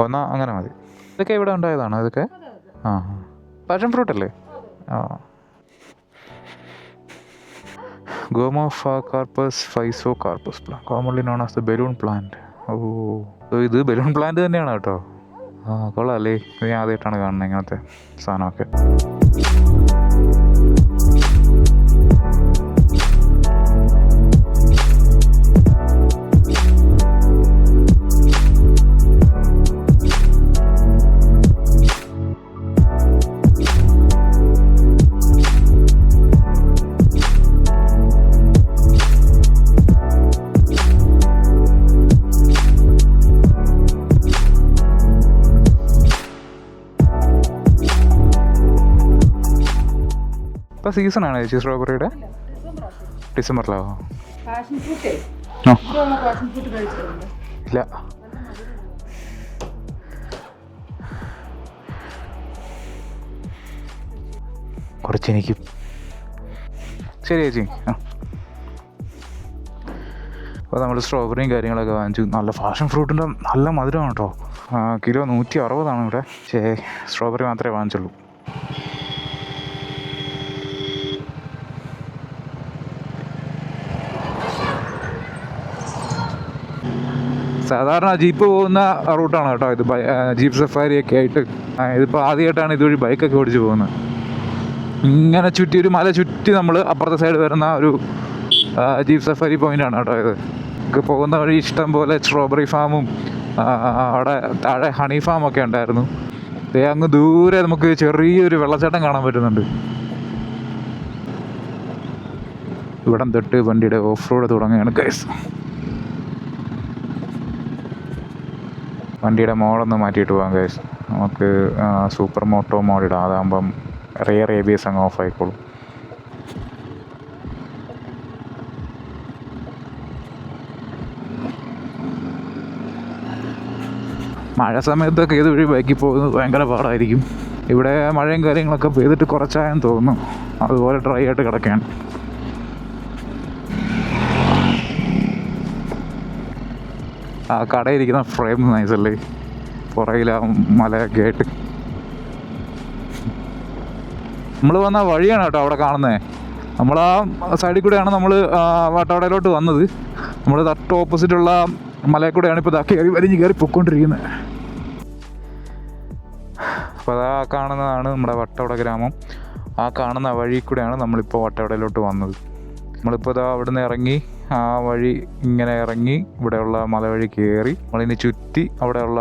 എന്നാൽ അങ്ങനെ മതി. ഇതൊക്കെ ഇവിടെ ഉണ്ടായതാണോ ഇതൊക്കെ? പാഷൻ ഫ്രൂട്ട് അല്ലേ? Gomphocarpus physocarpus plant, commonly known as the balloon plant. ഇത് ബലൂൺ പ്ലാന്റ് തന്നെയാണ് കേട്ടോ. കൊള്ളാം അല്ലേ. ഇത് ഞാൻ ആദ്യമായിട്ടാണ് കാണുന്നത് ഇങ്ങനത്തെ സാധനമൊക്കെ. ഇപ്പോൾ സീസണാണ് ചേച്ചി സ്ട്രോബെറിയുടെ? ഡിസംബറിലാവോ? പാഷൻ ഫ്രൂട്ടേ പാഷൻ ഫ്രൂട്ട് കഴിച്ചിട്ടുണ്ട്? ഇല്ല. കുറച്ചെനിക്കും. ശരി ചേച്ചി. അപ്പോൾ നമ്മൾ സ്ട്രോബെറിയും കാര്യങ്ങളൊക്കെ വാങ്ങിച്ചു. നല്ല പാഷൻ ഫ്രൂട്ടിൻ്റെ നല്ല മധുരമാണ് കേട്ടോ. കിലോ 160 ഇവിടെ. സ്ട്രോബെറി മാത്രമേ വാങ്ങിച്ചുള്ളൂ. സാധാരണ ജീപ്പ് പോകുന്ന റൂട്ടാണ് കേട്ടോ ഇത്. ജീപ്പ് സഫാരിയൊക്കെ ആയിട്ട് ഇതിപ്പോൾ ആദ്യമായിട്ടാണ് ഇതുവഴി ബൈക്കൊക്കെ ഓടിച്ച് പോകുന്നത്. ഇങ്ങനെ ചുറ്റി ഒരു മല ചുറ്റി നമ്മൾ അപ്പുറത്തെ സൈഡ് വരുന്ന ഒരു ജീപ്പ് സഫാരി പോയിൻ്റാണ് കേട്ടോ ഇത്. പോകുന്ന വഴി ഇഷ്ടം പോലെ സ്ട്രോബെറി ഫാമും അവിടെ താഴെ ഹണി ഫാമൊക്കെ ഉണ്ടായിരുന്നു. അങ്ങ് ദൂരെ നമുക്ക് ചെറിയൊരു വെള്ളച്ചാട്ടം കാണാൻ പറ്റുന്നുണ്ട്. ഇവിടം തൊട്ട് വണ്ടിയുടെ ഓഫ് റോഡ് തുടങ്ങുകയാണ് ഗൈസ്. വണ്ടിയുടെ മോഡൊന്ന് മാറ്റിയിട്ട് പോകാം ഗൈസ്. നമുക്ക് സൂപ്പർ മോട്ടോ മോഡിടാം. അതാകുമ്പം റിയർ ABS അങ്ങ് ഓഫ് ആയിക്കോളും. മഴ സമയത്തൊക്കെ ഇതുവഴി ബൈക്കിൽ പോകുന്നത് ഭയങ്കര പാടായിരിക്കും. ഇവിടെ മഴയും കാര്യങ്ങളൊക്കെ പെയ്തിട്ട് കുറച്ചായെന്ന് തോന്നുന്നു. അതുപോലെ ഡ്രൈ ആയിട്ട് കിടക്കുകയാണ്. ആ കടയിരിക്കുന്ന ഫ്രെയിം നൈസല്ലേ, പുറകിൽ ആ മലയൊക്കെ ആയിട്ട്. നമ്മൾ വന്ന വഴിയാണ് കേട്ടോ അവിടെ കാണുന്നത്. നമ്മൾ ആ സൈഡിൽ കൂടെയാണ് നമ്മൾ വാട്ടവടയിലോട്ട് വന്നത്. നമ്മൾ തൊട്ട് ഓപ്പോസിറ്റുള്ള മലയിൽ കൂടെയാണ് ഇപ്പോൾ കയറി പൊയ്ക്കൊണ്ടിരിക്കുന്നത്. അപ്പോൾ അതാ കാണുന്നതാണ് നമ്മുടെ വട്ടവട ഗ്രാമം. ആ കാണുന്ന വഴി കൂടെയാണ് നമ്മളിപ്പോൾ വട്ടവടയിലോട്ട് വന്നത്. നമ്മളിപ്പോൾ ഇതാ അവിടെ നിന്ന് ഇറങ്ങി ആ വഴി ഇങ്ങനെ ഇറങ്ങി ഇവിടെയുള്ള മലവഴി കയറി നമ്മളിനി ചുറ്റി അവിടെയുള്ള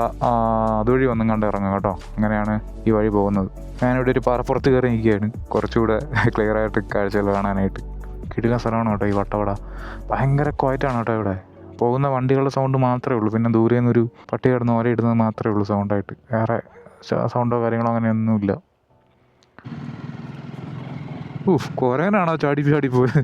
അതുവഴി ഒന്നും കണ്ട് ഇറങ്ങും കേട്ടോ. അങ്ങനെയാണ് ഈ വഴി പോകുന്നത്. ഞാനിവിടെ ഒരു പാറപ്പുറത്ത് കയറി നിൽക്കുകയാണ്, കുറച്ചുകൂടെ ക്ലിയറായിട്ട് കാഴ്ചകൾ കാണാനായിട്ട്. കിടിലൻ സ്ഥലമാണ് കേട്ടോ ഈ വട്ടവട. ഭയങ്കര ക്വയറ്റാണ് കേട്ടോ ഇവിടെ. പോകുന്ന വണ്ടികളുടെ സൗണ്ട് മാത്രമേ ഉള്ളൂ. പിന്നെ ദൂരെ നിന്നൊരു പട്ടി കിടന്ന് ഓല ഇടുന്നത് മാത്രമേ ഉള്ളൂ സൗണ്ടായിട്ട്. വേറെ സൗണ്ടോ കാര്യങ്ങളോ അങ്ങനെയൊന്നുമില്ല. കുരങ്ങനാണോ ചാടി പോയത്?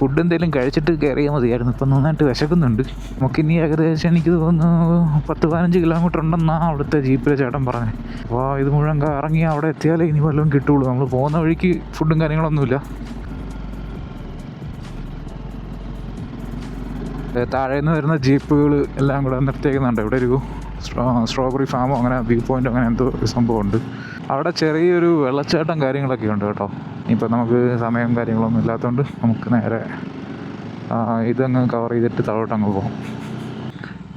ഫുഡ് എന്തെങ്കിലും കഴിച്ചിട്ട് കയറിയാൽ മതിയായിരുന്നു. ഇപ്പം നന്നായിട്ട് വിശക്കുന്നുണ്ട്. നമുക്കിനി ഏകദേശം എനിക്ക് തോന്നുന്നു 10-15 കിലോമീറ്റർ ഉണ്ടെന്നാണ് അവിടുത്തെ ജീപ്പിലെ ചേട്ടൻ പറഞ്ഞത്. അപ്പോൾ ഇത് മുഴുവൻ ഇറങ്ങി അവിടെ എത്തിയാലേ ഇനി വല്ലതും കിട്ടുള്ളൂ. നമ്മൾ പോകുന്ന വഴിക്ക് ഫുഡും കാര്യങ്ങളൊന്നുമില്ല. താഴെ നിന്ന് വരുന്ന ജീപ്പുകൾ എല്ലാം കൂടെ നിർത്തിയേക്കുന്നുണ്ട്. ഇവിടെ ഒരു സ്ട്രോബെറി ഫാമോ അങ്ങനെ വ്യൂ പോയിൻ്റ് അങ്ങനെ എന്തോ ഒരു സംഭവമുണ്ട്. അവിടെ ചെറിയൊരു വെള്ളച്ചാട്ടം കാര്യങ്ങളൊക്കെ ഉണ്ട് കേട്ടോ. ഇപ്പോൾ നമുക്ക് സമയം കാര്യങ്ങളൊന്നും ഇല്ലാത്തതുകൊണ്ട് നമുക്ക് നേരെ ഇതങ്ങ് കവർ ചെയ്തിട്ട് താഴോട്ടങ്ങ് പോകും.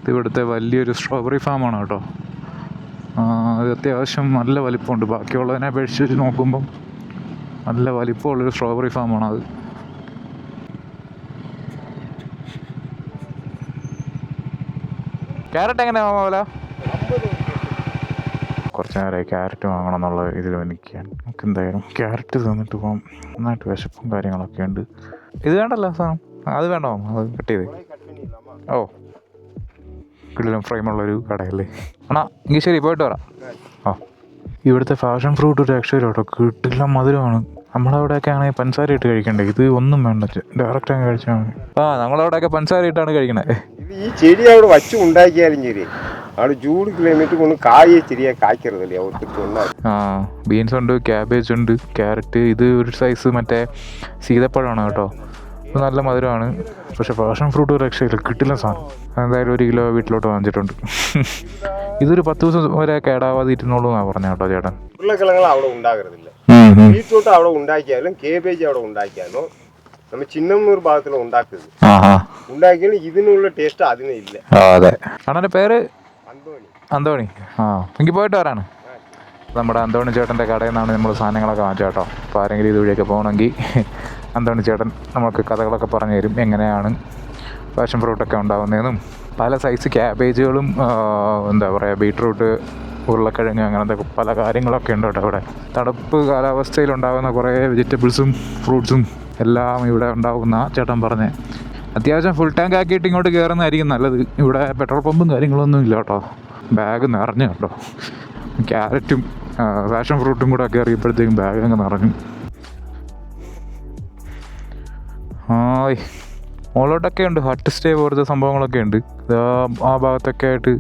ഇത് ഇവിടുത്തെ വലിയൊരു സ്ട്രോബെറി ഫാമാണ് കേട്ടോ. അത് അത്യാവശ്യം നല്ല വലിപ്പമുണ്ട്. ബാക്കിയുള്ളതിനെ അപേക്ഷിച്ച് നോക്കുമ്പം നല്ല വലിപ്പമുള്ളൊരു സ്ട്രോബെറി ഫാമാണ് അത്. ക്യാരറ്റ് എങ്ങനെയാ പോലെ? കുറച്ച് നേരമായി ക്യാരറ്റ് വാങ്ങണം എന്നുള്ള ഇതിൽ എനിക്കാണ്. നമുക്ക് എന്തായാലും ക്യാരറ്റ് തന്നിട്ട് പോകാം. നന്നായിട്ട് വിശപ്പും കാര്യങ്ങളൊക്കെ ഉണ്ട്. ഇത് വേണ്ടല്ലോ സാധനം, അത് വേണ്ടോ? അത് കട്ട് ചെയ്ത് ഓ കിടിലം ഫ്രെയിമുള്ളൊരു കടയല്ലേ ആണോ? എങ്കിൽ ശരി, പോയിട്ട് വരാം. ഇവിടുത്തെ ഫാഷൻ ഫ്രൂട്ട് ഒരു രക്ഷയില്ല കേട്ടോ. കിടിലം മധുരമാണ്. നമ്മളവിടെയൊക്കെ ആണെങ്കിൽ പഞ്ചസാര ഇട്ട് കഴിക്കണ്ടേ, ഇത് ഒന്നും വേണ്ട, ഡയറക്റ്റ് അങ്ങ് കഴിച്ചാൽ മതി. നമ്മളവിടെയൊക്കെ പഞ്ചസാര ഇട്ടാണ് കഴിക്കണേ. ഈ ചെടി അവിടെ വച്ച് ഉണ്ടാക്കിയാലും ശരി, അവിടെ ചൂട് ക്ലൈമറ്റ് കൊണ്ട് കായ ചെറിയ കായ്ക്കരുതല്ലേ അവർക്ക് തോന്നാറ്. ബീൻസ് ഉണ്ട്, ക്യാബേജ് ഉണ്ട്, ക്യാരറ്റ്. ഇത് ഒരു സൈസ് മറ്റേ സീതപ്പഴമാണ് കേട്ടോ. ഇത് നല്ല മധുരമാണ്. പക്ഷെ പാഷൻ ഫ്രൂട്ട് ഒരു രക്ഷയില്ല, കിട്ടില്ല സാധനം. എന്തായാലും 1 കിലോ വീട്ടിലോട്ട് വാങ്ങിച്ചിട്ടുണ്ട്. ഇതൊരു 10 ദിവസം വരെ കേടാവാതെ ഇരുന്നോളൂ എന്നാണ് പറഞ്ഞ കേട്ടോ ചേട്ടൻ. ഉരുളക്കിഴങ്ങൾ അവിടെ ഉണ്ടാകരുതില്ല. ബീറ്റ്റൂട്ട് അവിടെ ഉണ്ടാക്കിയാലും കേബേജ് അവിടെ ഉണ്ടാക്കിയാലും നമ്മൾ ചിന്നമ്മൂർ ഭാഗത്തിൽ ഉണ്ടാക്കുന്നത് ഉണ്ടാക്കിയാലും ഇതിനുള്ള ടേസ്റ്റ് അതിന് ഇല്ല. അതെ. അണ്ണൻ്റെ പേര് അന്തോണി. എനിക്ക് പോയിട്ട് വരാണ്. നമ്മുടെ അന്തോണി ചേട്ടൻ്റെ കടയിൽ നിന്നാണ് നമ്മൾ സാധനങ്ങളൊക്കെ വാങ്ങിച്ചത് കേട്ടോ. അപ്പോൾ ആരെങ്കിലും ഇതുവഴിയൊക്കെ പോകണമെങ്കിൽ അന്തോണി ചേട്ടൻ നമുക്ക് കഥകളൊക്കെ പറഞ്ഞു തരും, എങ്ങനെയാണ് പാഷൻ ഫ്രൂട്ടൊക്കെ ഉണ്ടാകുന്നതെന്നും. പല സൈസ് ക്യാബേജുകളും എന്താ പറയുക, ബീട്രൂട്ട്, ഉരുളക്കിഴങ്ങ്, അങ്ങനത്തെ പല കാര്യങ്ങളൊക്കെ ഉണ്ട് കേട്ടോ ഇവിടെ. തണുപ്പ് കാലാവസ്ഥയിലുണ്ടാകുന്ന കുറേ വെജിറ്റബിൾസും ഫ്രൂട്ട്സും എല്ലാം ഇവിടെ ഉണ്ടാകുന്ന ചേട്ടൻ പറഞ്ഞേ. അത്യാവശ്യം ഫുൾ ടാങ്ക് ആക്കിയിട്ട് ഇങ്ങോട്ട് കയറുന്നതായിരിക്കും നല്ലത്. ഇവിടെ പെട്രോൾ പമ്പും കാര്യങ്ങളൊന്നും ഇല്ല കേട്ടോ. ബാഗ് നിറഞ്ഞു കേട്ടോ. ക്യാരറ്റും പാഷൻ ഫ്രൂട്ടും കൂടെ കയറിയപ്പോഴത്തേക്കും ബാഗ് അങ്ങ് നിറഞ്ഞു. മുകളിലോട്ടൊക്കെ ഉണ്ട് ഹട്ട് സ്റ്റേ പോലത്തെ സംഭവങ്ങളൊക്കെ ഉണ്ട്. ആ ഭാഗത്തൊക്കെ ആയിട്ട്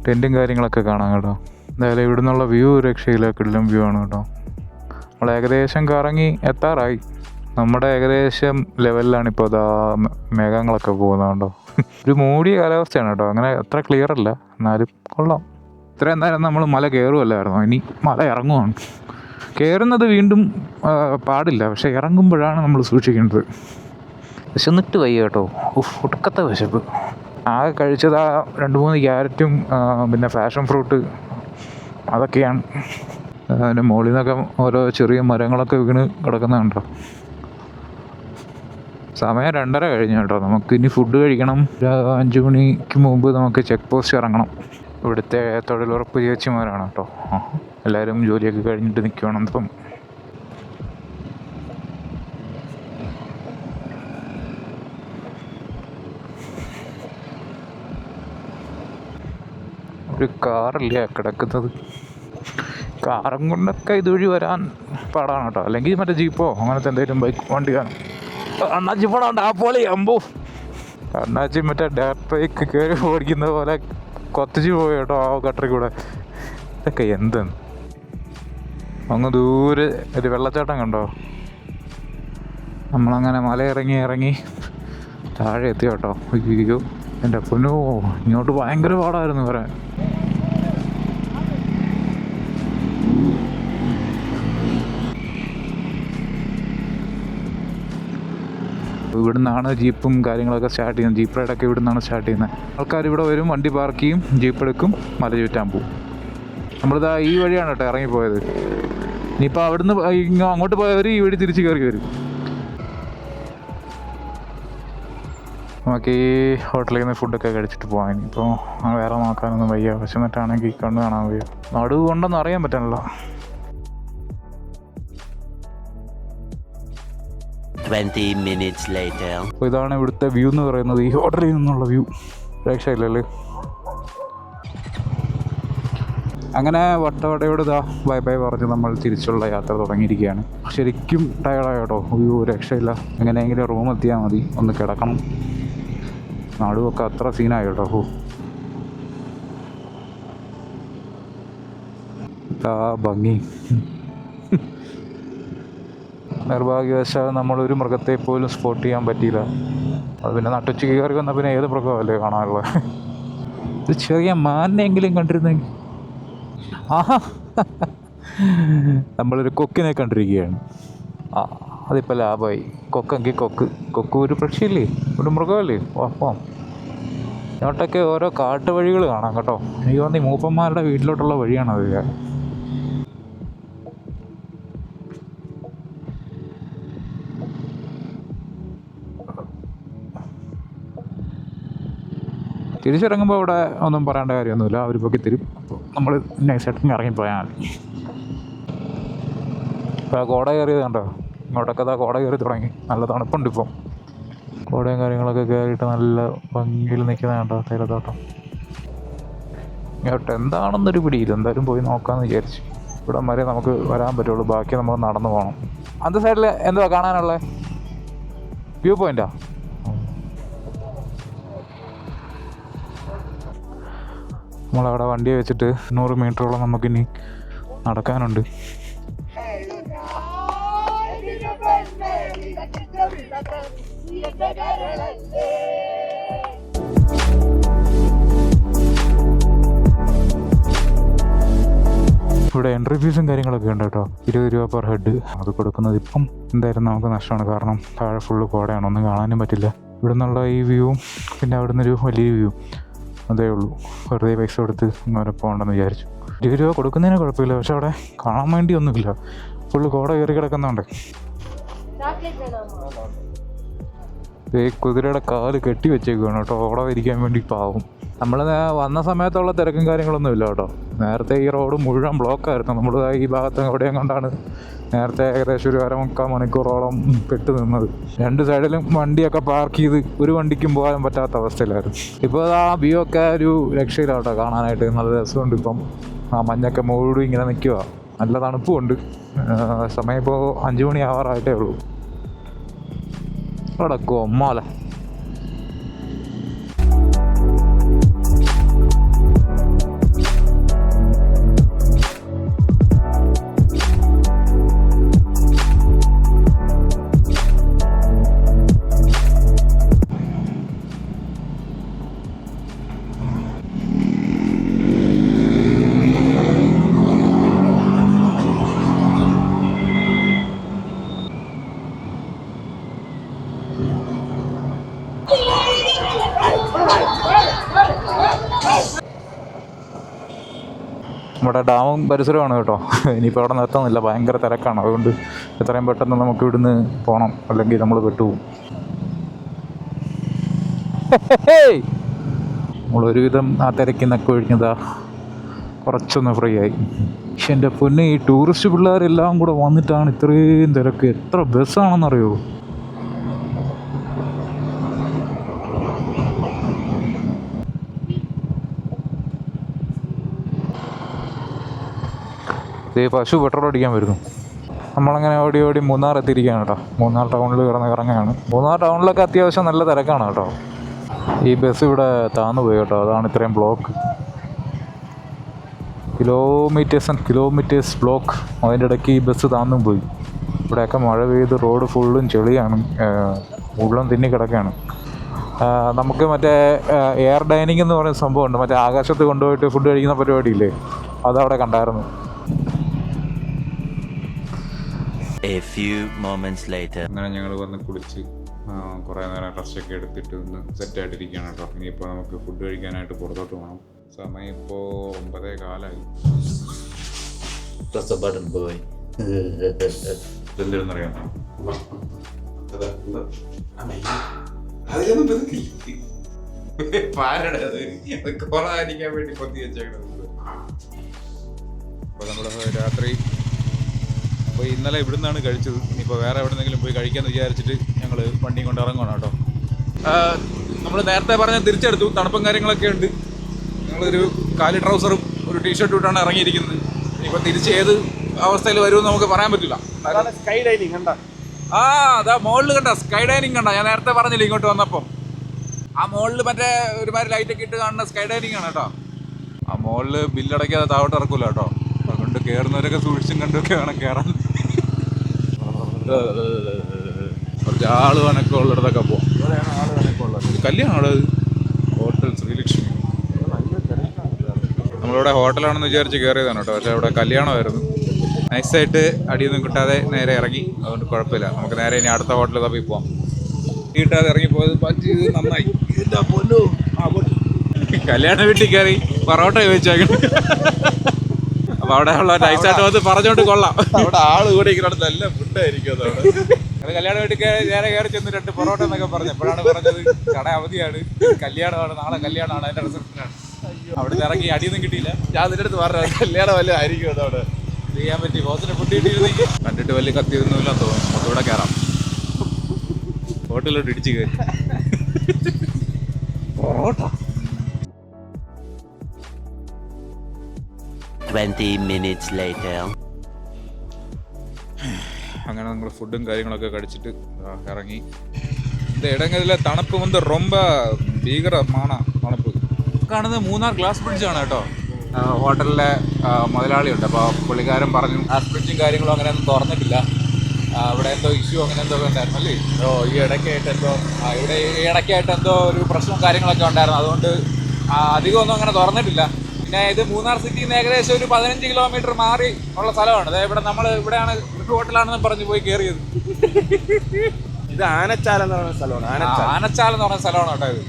ടെൻറ്റും കാര്യങ്ങളൊക്കെ കാണാം കേട്ടോ. എന്തായാലും ഇവിടെ നിന്നുള്ള വ്യൂ രക്ഷയില്ല, കിടിലം വ്യൂ ആണ് കേട്ടോ. നമ്മൾ ഏകദേശം കറങ്ങി എത്താറായി. നമ്മുടെ ഏകദേശം ലെവലിലാണ് ഇപ്പോൾ അതാ മേഘങ്ങളൊക്കെ പോകുന്നത് കേട്ടോ. ഒരു മൂടിയ കാലാവസ്ഥയാണ് കേട്ടോ, അങ്ങനെ അത്ര ക്ലിയർ അല്ല, എന്നാലും കൊള്ളാം. ഇത്രയും നേരം നമ്മൾ മല കയറുമല്ലായിരുന്നു, ഇനി മല ഇറങ്ങുവാണ്. കയറുന്നത് വീണ്ടും പാടില്ല, പക്ഷെ ഇറങ്ങുമ്പോഴാണ് നമ്മൾ സൂക്ഷിക്കേണ്ടത്. വിശന്നിട്ട് വയ്യ കേട്ടോ, ഒടുക്കത്തെ വിശപ്പ്. ആകെ കഴിച്ചത് 2-3 ക്യാരറ്റും പിന്നെ പാഷൻ ഫ്രൂട്ട്, അതൊക്കെയാണ്. അതിൻ്റെ മുകളിൽ നിന്നൊക്കെ ഓരോ ചെറിയ മരങ്ങളൊക്കെ വീണ് കിടക്കുന്നുണ്ടോ. സമയം 2:30 കഴിഞ്ഞു കേട്ടോ. നമുക്ക് ഇനി ഫുഡ് കഴിക്കണം. 5 മണിക്ക് മുമ്പ് നമുക്ക് ചെക്ക് പോസ്റ്റ് ഇറങ്ങണം. ഇവിടുത്തെ തൊഴിലുറപ്പ് ചേച്ചിമാരാണ് കേട്ടോ. എല്ലാവരും ജോലിയൊക്കെ കഴിഞ്ഞിട്ട് നിൽക്കുകയാണ്. ഇപ്പം ഒരു കാറല്ലേ കിടക്കുന്നത്. കാറും കൊണ്ടൊക്കെ ഇതുവഴി വരാൻ പാടാണ് കേട്ടോ. അല്ലെങ്കിൽ മറ്റേ ജീപ്പോ അങ്ങനത്തെ എന്തെങ്കിലും ബൈക്ക് വണ്ടി കാണും. അണ്ണാച്ചി പോണോണ്ട് ആ പോലെ അമ്പോ അണ്ണാച്ചി മറ്റേ ഡയറക്ട് ബൈക്ക് കയറി ഓടിക്കുന്ന പോലെ കൊത്തിച്ച് പോയി കേട്ടോ ആ കട്ടറിൽ കൂടെ. ഇതൊക്കെ എന്തെന്ന്. അങ്ങ് ദൂരെ ഒരു വെള്ളച്ചാട്ടം കണ്ടോ. നമ്മളങ്ങനെ മല ഇറങ്ങി താഴെ എത്തി കേട്ടോ. അയ്യോ എൻ്റെ പൊന്നോ, ഇങ്ങോട്ട് ഭയങ്കര പാടായിരുന്നു വരാൻ. ഇവിടെ നിന്നാണ് ജീപ്പും കാര്യങ്ങളൊക്കെ സ്റ്റാർട്ട് ചെയ്യുന്നത്. ജീപ്പ് റൈഡൊക്കെ ഇവിടെ നിന്നാണ് സ്റ്റാർട്ട് ചെയ്യുന്നത്. ആൾക്കാർ ഇവിടെ വരും, വണ്ടി പാർക്ക് ചെയ്യും, ജീപ്പ് എടുക്കും, മല ചുറ്റാൻ പോവും. നമ്മളിതാ ഈ വഴിയാണ് കേട്ടോ ഇറങ്ങിപ്പോയത്. ഇനിയിപ്പോൾ അവിടുന്ന് അങ്ങോട്ട് പോയവർ ഈ വഴി തിരിച്ച് കയറി വരും. നമുക്ക് ഈ ഹോട്ടലിൽ നിന്ന് ഫുഡൊക്കെ കഴിച്ചിട്ട് പോകാൻ. ഇനിയിപ്പോൾ വേറെ നോക്കാനൊന്നും വയ്യ. വിശന്നിട്ടാണെങ്കിൽ കണ്ണ് കാണാൻ വയ്യ. നടുവ് കൊണ്ടൊന്നും അറിയാൻ പറ്റണല്ലോ. 20 minutes later. അപ്പോൾ ഇതാണ് ഇവിടുത്തെ വ്യൂ എന്ന് പറയുന്നത്. ഈ ഹോട്ടലിൽ നിന്നുള്ള വ്യൂ രക്ഷയില്ലല്ലേ. അങ്ങനെ വട്ടവടയോട് ഇതാ ബൈ ബൈ പറഞ്ഞ് നമ്മൾ തിരിച്ചുള്ള യാത്ര തുടങ്ങിയിരിക്കുകയാണ്. ശരിക്കും ടയർഡായ കേട്ടോ, ഒരു രക്ഷയില്ല. എങ്ങനെയെങ്കിലും റൂം എത്തിയാൽ മതി, ഒന്ന് കിടക്കണം. നടുവൊക്കെ അത്ര സീനായി കേട്ടോ. ഭംഗി. നിർഭാഗ്യവശാൽ നമ്മളൊരു മൃഗത്തെ പോലും സ്പോട്ട് ചെയ്യാൻ പറ്റിയില്ല. അത് പിന്നെ നട്ടുച്ച കയറി വന്നാൽ പിന്നെ ഏത് മൃഗമല്ലേ കാണാനുള്ളത്. ഒരു ചെറിയ മാനിനെങ്കിലും കണ്ടിരുന്നെങ്കിൽ. ആഹാ, നമ്മളൊരു കൊക്കിനെ കണ്ടിരിക്കുകയാണ്. അതിപ്പോൾ ലാഭമായി. കൊക്കെങ്കിൽ കൊക്ക് ഒരു പക്ഷിയില്ലേ, ഒരു മൃഗമല്ലേ. അപ്പം ഇങ്ങോട്ടൊക്കെ ഓരോ കാട്ടുവഴികൾ കാണാം കേട്ടോ. എനിക്ക് തോന്നി മൂപ്പന്മാരുടെ വീട്ടിലോട്ടുള്ള വഴിയാണത്. തിരിച്ചിറങ്ങുമ്പോൾ ഇവിടെ ഒന്നും പറയേണ്ട കാര്യമൊന്നുമില്ല, അവർ പൊക്കി തരും. അപ്പോൾ നമ്മൾ നൈസായിട്ട് ഇറങ്ങിപ്പോയാൽ മതി. ഇപ്പോൾ കോട കയറിയത് കണ്ടോ, ഇങ്ങോട്ടൊക്കെ അതാ കോട കയറി തുടങ്ങി. നല്ല തണുപ്പുണ്ട് ഇപ്പം. കോടയും കാര്യങ്ങളൊക്കെ കയറിയിട്ട് നല്ല ഭംഗിയിൽ നിൽക്കുന്നത് കണ്ടോ തേയിലത്തോട്ടം. ഇങ്ങോട്ട് എന്താണെന്നൊരു പിടിയില്ല. എന്തായാലും പോയി നോക്കാമെന്ന് വിചാരിച്ചു. ഇവിടം വരെ നമുക്ക് വരാൻ പറ്റുള്ളൂ, ബാക്കി നമ്മൾ നടന്നു പോകണം. അന്ത സൈഡിൽ എന്തുവാ കാണാനുള്ളത്? വ്യൂ പോയിന്റാ? നമ്മളവിടെ വണ്ടിയെ വെച്ചിട്ട് 100 മീറ്ററോളം നമുക്കിനി നടക്കാനുണ്ട്. ഇവിടെ എൻട്രി ഫീസും കാര്യങ്ങളൊക്കെ ഉണ്ട് കേട്ടോ. 20 രൂപ പെർ ഹെഡ്. അത് കൊടുക്കുന്നത് ഇപ്പം എന്തായാലും നമുക്ക് നഷ്ടമാണ്. കാരണം താഴെ ഫുള്ള് കോടയാണ്, ഒന്നും കാണാനും പറ്റില്ല. ഇവിടെ നിന്നുള്ള ഈ വ്യൂവും പിന്നെ അവിടെ നിന്നൊരു വലിയ വ്യൂ അതേ ഉള്ളൂ. വെറുതെ പൈസ കൊടുത്ത് ഇങ്ങനെ പോകണ്ടെന്ന് വിചാരിച്ചു. 20 രൂപ കൊടുക്കുന്നതിന് കുഴപ്പമില്ല, പക്ഷെ അവിടെ കാണാൻ വേണ്ടി ഒന്നുമില്ല. ഫുള്ള് കോട കയറി കിടക്കുന്നുണ്ട്. ഈ കുതിരയുടെ കാല് കെട്ടി വെച്ചേക്കുകയാണ് കേട്ടോ, ഓട വരിക്കാൻ വേണ്ടി. പാവം. നമ്മൾ വന്ന സമയത്തുള്ള തിരക്കും കാര്യങ്ങളൊന്നും ഇല്ല കേട്ടോ. നേരത്തെ ഈ റോഡ് മുഴുവൻ ബ്ലോക്കായിരുന്നു. നമ്മൾ ഈ ഭാഗത്ത് എവിടെയും കൊണ്ടാണ് നേരത്തെ ഏകദേശം ഒരു 1/4 മണിക്കൂറോളം പെട്ട് നിന്നത്. 2 സൈഡിലും വണ്ടിയൊക്കെ പാർക്ക് ചെയ്ത് ഒരു വണ്ടിക്കും പോകാൻ പറ്റാത്ത അവസ്ഥയിലായിരുന്നു. ഇപ്പോൾ ആ വ്യൂ ഒക്കെ ഒരു രക്ഷയില്ല കേട്ടോ കാണാനായിട്ട്. നല്ല രസമുണ്ട്. ഇപ്പം ആ മഞ്ഞൊക്കെ മുഴുവൻ ഇങ്ങനെ നിൽക്കുക. നല്ല തണുപ്പുമുണ്ട്. സമയം ഇപ്പോൾ 5 മണി ആവാറായിട്ടേ ഉള്ളൂ. അവിടെ കൊമ്മാല. ഇവിടെ ഡാമും പരിസരമാണ് കേട്ടോ. ഇനിയിപ്പോൾ അവിടെ നിർത്തുന്നില്ല, ഭയങ്കര തിരക്കാണ്. അതുകൊണ്ട് എത്രയും പെട്ടെന്ന് നമുക്ക് ഇവിടുന്ന് പോകണം, അല്ലെങ്കിൽ നമ്മൾ പെട്ടുപോകും. നമ്മളൊരുവിധം ആ തിരക്കിന്നൊക്കെ ഒഴിഞ്ഞതാ കുറച്ചൊന്ന് ഫ്രീ ആയി. പക്ഷെ എൻ്റെ പൊന്നെ, ഈ ടൂറിസ്റ്റ് പിള്ളേരെല്ലാം കൂടെ വന്നിട്ടാണ് ഇത്രയും തിരക്ക്. എത്ര ബസ്സാണെന്നറിയോ? പശു പെട്രോൾ അടിക്കാൻ വരുന്നു. നമ്മളങ്ങനെ ഓടി ഓടി മൂന്നാർ എത്തിയിരിക്കുകയാണ് കേട്ടോ. മൂന്നാർ ടൗണിൽ കിടന്ന് ഇറങ്ങുകയാണ്. മൂന്നാർ ടൗണിലൊക്കെ അത്യാവശ്യം നല്ല തിരക്കാണ് കേട്ടോ. ഈ ബസ് ഇവിടെ താന്നു പോയി കേട്ടോ, അതാണ് ഇത്രയും block. Kilometres and kilometres block. അതിൻ്റെ ഇടയ്ക്ക് ഈ ബസ് താന്നും പോയി. ഇവിടെയൊക്കെ മഴ പെയ്ത് റോഡ് ഫുള്ളും ചെളിയാണ്, മുള്ളും തിന്നി കിടക്കുകയാണ്. നമുക്ക് മറ്റേ എയർ ഡൈനിങ് എന്ന് പറയുന്ന സംഭവമുണ്ട്. മറ്റേ ആകാശത്ത് കൊണ്ടുപോയിട്ട് ഫുഡ് കഴിക്കുന്ന പരിപാടിയില്ലേ, അതവിടെ കണ്ടായിരുന്നു. A few moments later. അങ്ങനെ ഞങ്ങൾ വന്ന് കുളിച്ച് കുറേ നേരം റെസ്റ്റൊക്കെ എടുത്തിട്ട് ഒന്ന് സെറ്റായിട്ടിരിക്കുകയാണ് കേട്ടോ. ഇനിയിപ്പോൾ നമുക്ക് ഫുഡ് കഴിക്കാനായിട്ട് പുറത്തോട്ട് പോകണം. സമയം ഇപ്പോൾ 9:15. ഇതെന്താണെന്നറിയാം, കൊറാതിരിക്കാൻ വേണ്ടി പൊത്തി വെച്ചേക്കണത്. അപ്പോൾ നമ്മൾ രാത്രി അപ്പോൾ ഇന്നലെ ഇവിടെ നിന്നാണ് കഴിച്ചത്. ഇനിയിപ്പോൾ വേറെ എവിടെന്നെങ്കിലും പോയി കഴിക്കാമെന്ന് വിചാരിച്ചിട്ട് ഞങ്ങൾ വണ്ടിയും കൊണ്ട് ഇറങ്ങണം കേട്ടോ. നമ്മൾ നേരത്തെ പറഞ്ഞ തിരിച്ചെടുത്തു. തണുപ്പും കാര്യങ്ങളൊക്കെ ഉണ്ട്. ഞങ്ങളൊരു കാലി ട്രൗസറും ഒരു ടീഷർട്ട് ഇട്ടാണ് ഇറങ്ങിയിരിക്കുന്നത്. ഇനിയിപ്പോൾ തിരിച്ച് ഏത് അവസ്ഥയിൽ വരുമെന്ന് നമുക്ക് പറയാൻ പറ്റില്ല. സ്കൈ ഡൈനിങ് കണ്ട ആ അതാ മുകളിൽ കണ്ട സ്കൈ ഡൈനിങ് കണ്ട. ഞാൻ നേരത്തെ പറഞ്ഞില്ല ഇങ്ങോട്ട് വന്നപ്പം. ആ മുകളിൽ മറ്റേ ഒരുമാതിരി ലൈറ്റൊക്കെ ഇട്ട് കാണുന്ന സ്കൈ ഡൈനിങ് ആണ് കേട്ടോ. ആ മുകളിൽ ബില്ലടയ്ക്കാതെ താഴോട്ട് ഇറക്കൂല കേട്ടോ. അതുകൊണ്ട് കയറുന്നവരൊക്കെ സൂക്ഷിച്ചും കണ്ടൊക്കെ വേണം കയറാൻ. കുറച്ച് ആള് വനക്കം ഉള്ളിടത്തൊക്കെ പോവാം. കല്യാണമാണ് അത്. ഹോട്ടൽ ശ്രീലക്ഷ്മി. നമ്മളിവിടെ ഹോട്ടലാണെന്ന് വിചാരിച്ച് കയറിയതാണ് കേട്ടോ. പക്ഷേ അവിടെ കല്യാണമായിരുന്നു. നൈസായിട്ട് അടിയൊന്നും കിട്ടാതെ നേരെ ഇറങ്ങി. അതുകൊണ്ട് കുഴപ്പമില്ല. നമുക്ക് നേരെ ഇനി അടുത്ത ഹോട്ടലിൽ തപ്പി പോവാം. കിട്ടാതെ ഇറങ്ങിപ്പോയത് പറ്റിയത് നന്നായി. കല്യാണ വീട്ടിൽ കയറി പൊറോട്ട ചോദിച്ചേക്കണം. അപ്പൊ അവിടെ ഉള്ള നൈസായിട്ട് വന്ന് പറഞ്ഞോണ്ട് കൊള്ളാം. അവിടെ ആള് കൂടി ഇങ്ങനെ നല്ല ഫുഡായിരിക്കും അതവിടെ. അത് കല്യാണ വീട്ടിൽ നേരെ കയറി ചെന്ന് 2 പൊറോട്ട എന്നൊക്കെ പറഞ്ഞു. എപ്പോഴാണ് പറഞ്ഞത് കട അവധിയാണ്, കല്യാണമാണ്, നാളെ കല്യാണമാണ്, അതിന്റെ റിസപ്ഷനാണ്. അവിടെ നിന്ന് ഇറങ്ങി അടിയൊന്നും കിട്ടിയില്ല. ഞാൻ അതിൻ്റെ അടുത്ത് പറഞ്ഞു കല്യാണം വല്ല ആയിരിക്കും അതവിടെ ചെയ്യാൻ പറ്റി. ബോസിനെ ഫുഡ് കിട്ടിയിരുന്നെങ്കിൽ കണ്ടിട്ട് വലിയ കത്തിയൊന്നുമില്ല തോന്നുന്നു. നമുക്ക് ഇവിടെ കയറാം. ഹോട്ടലിലോട്ട് ഇടിച്ച് കയറി പൊറോട്ട. 20 minutes later. അങ്ങനെ നമ്മൾ ഫുഡും കാര്യങ്ങളൊക്കെ കഴിച്ചിട്ട് ഇറങ്ങി. இந்த இடங்களில் തണുപ്പ് வந்து ரொம்ப ഭീകരമാണ് തണുപ്പ്. കാണുന്നത് മൂന്നാർ ഗ്ലാസ് ബ്രിഡ്ജാണ് കേട്ടോ. ഹോട്ടലിലെ മുതലാളിയുണ്ട്. അപ്പോൾ പുള്ളിക്കാരൻ പറഞ്ഞു ഗ്ലാസ് ബ്രിഡ്ജും കാര്യങ്ങളും അങ്ങനെയൊന്നും തുറന്നിട്ടില്ല. ഇവിടെ എന്തോ ഇഷ്യൂ അങ്ങനെ എന്തോ ഉണ്ടായിരുന്നു അല്ലേ? ഈ ഇടയ്ക്കായിട്ട് എന്തോ ഇവിടെ ഈ ഇടയ്ക്കായിട്ട് എന്തോ ഒരു പ്രശ്നവും കാര്യങ്ങളൊക്കെ ഉണ്ടായിരുന്നു. അതുകൊണ്ട് അധികമൊന്നും അങ്ങനെ തുറന്നിട്ടില്ല. പിന്നെ ഇത് മൂന്നാർ സിറ്റിയിൽ നിന്ന് ഏകദേശം ഒരു 15 കിലോമീറ്റർ മാറി ഉള്ള സ്ഥലമാണ്. അതായത് ഇവിടെ നമ്മൾ ഇവിടെയാണ് ഹോട്ടലാണെന്ന് പറഞ്ഞ് പോയി കയറിയത്. ഇത് ആനച്ചാൽ എന്ന് പറയുന്ന സ്ഥലമാണ്. ആനച്ചാൽ എന്ന് പറയുന്ന സ്ഥലമാണ് കേട്ടോ ഇത്.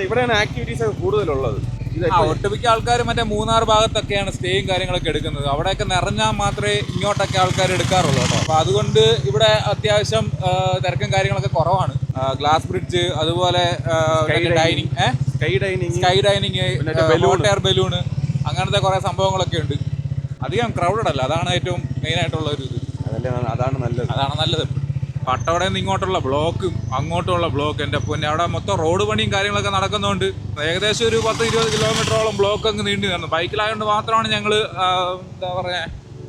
ഇവിടെയാണ് ആക്ടിവിറ്റീസ് കൂടുതലുള്ളത്. ഒട്ടുമിക്ക ആൾക്കാർ മറ്റേ മൂന്നാർ ഭാഗത്തൊക്കെയാണ് സ്റ്റേയും കാര്യങ്ങളൊക്കെ എടുക്കുന്നത്. അവിടെയൊക്കെ നിറഞ്ഞാൽ മാത്രമേ ഇങ്ങോട്ടൊക്കെ ആൾക്കാർ എടുക്കാറുള്ളൂ കേട്ടോ. അപ്പോൾ അതുകൊണ്ട് ഇവിടെ അത്യാവശ്യം തിരക്കും കാര്യങ്ങളൊക്കെ കുറവാണ്. ഗ്ലാസ് ബ്രിഡ്ജ്, അതുപോലെ sky dining, hot air balloon, അങ്ങനത്തെ കുറേ സംഭവങ്ങളൊക്കെ ഉണ്ട്. അധികം ക്രൗഡഡ് അല്ല. അതാണ് ഏറ്റവും മെയിനായിട്ടുള്ള ഒരു ഇത്. അതാണ് നല്ലത്. പട്ടവടയിൽ നിന്ന് ഇങ്ങോട്ടുള്ള ബ്ലോക്കും അങ്ങോട്ടുള്ള ബ്ലോക്ക് എൻ്റെ പൊന്നെ. അവിടെ മൊത്തം റോഡ് പണിയും കാര്യങ്ങളൊക്കെ നടക്കുന്നതുകൊണ്ട് ഏകദേശം ഒരു 10-20 കിലോമീറ്ററോളം ബ്ലോക്ക് അങ്ങ് നീണ്ടു നിന്നു. ബൈക്കിലായതുകൊണ്ട് മാത്രമാണ് ഞങ്ങൾ എന്താ പറയുക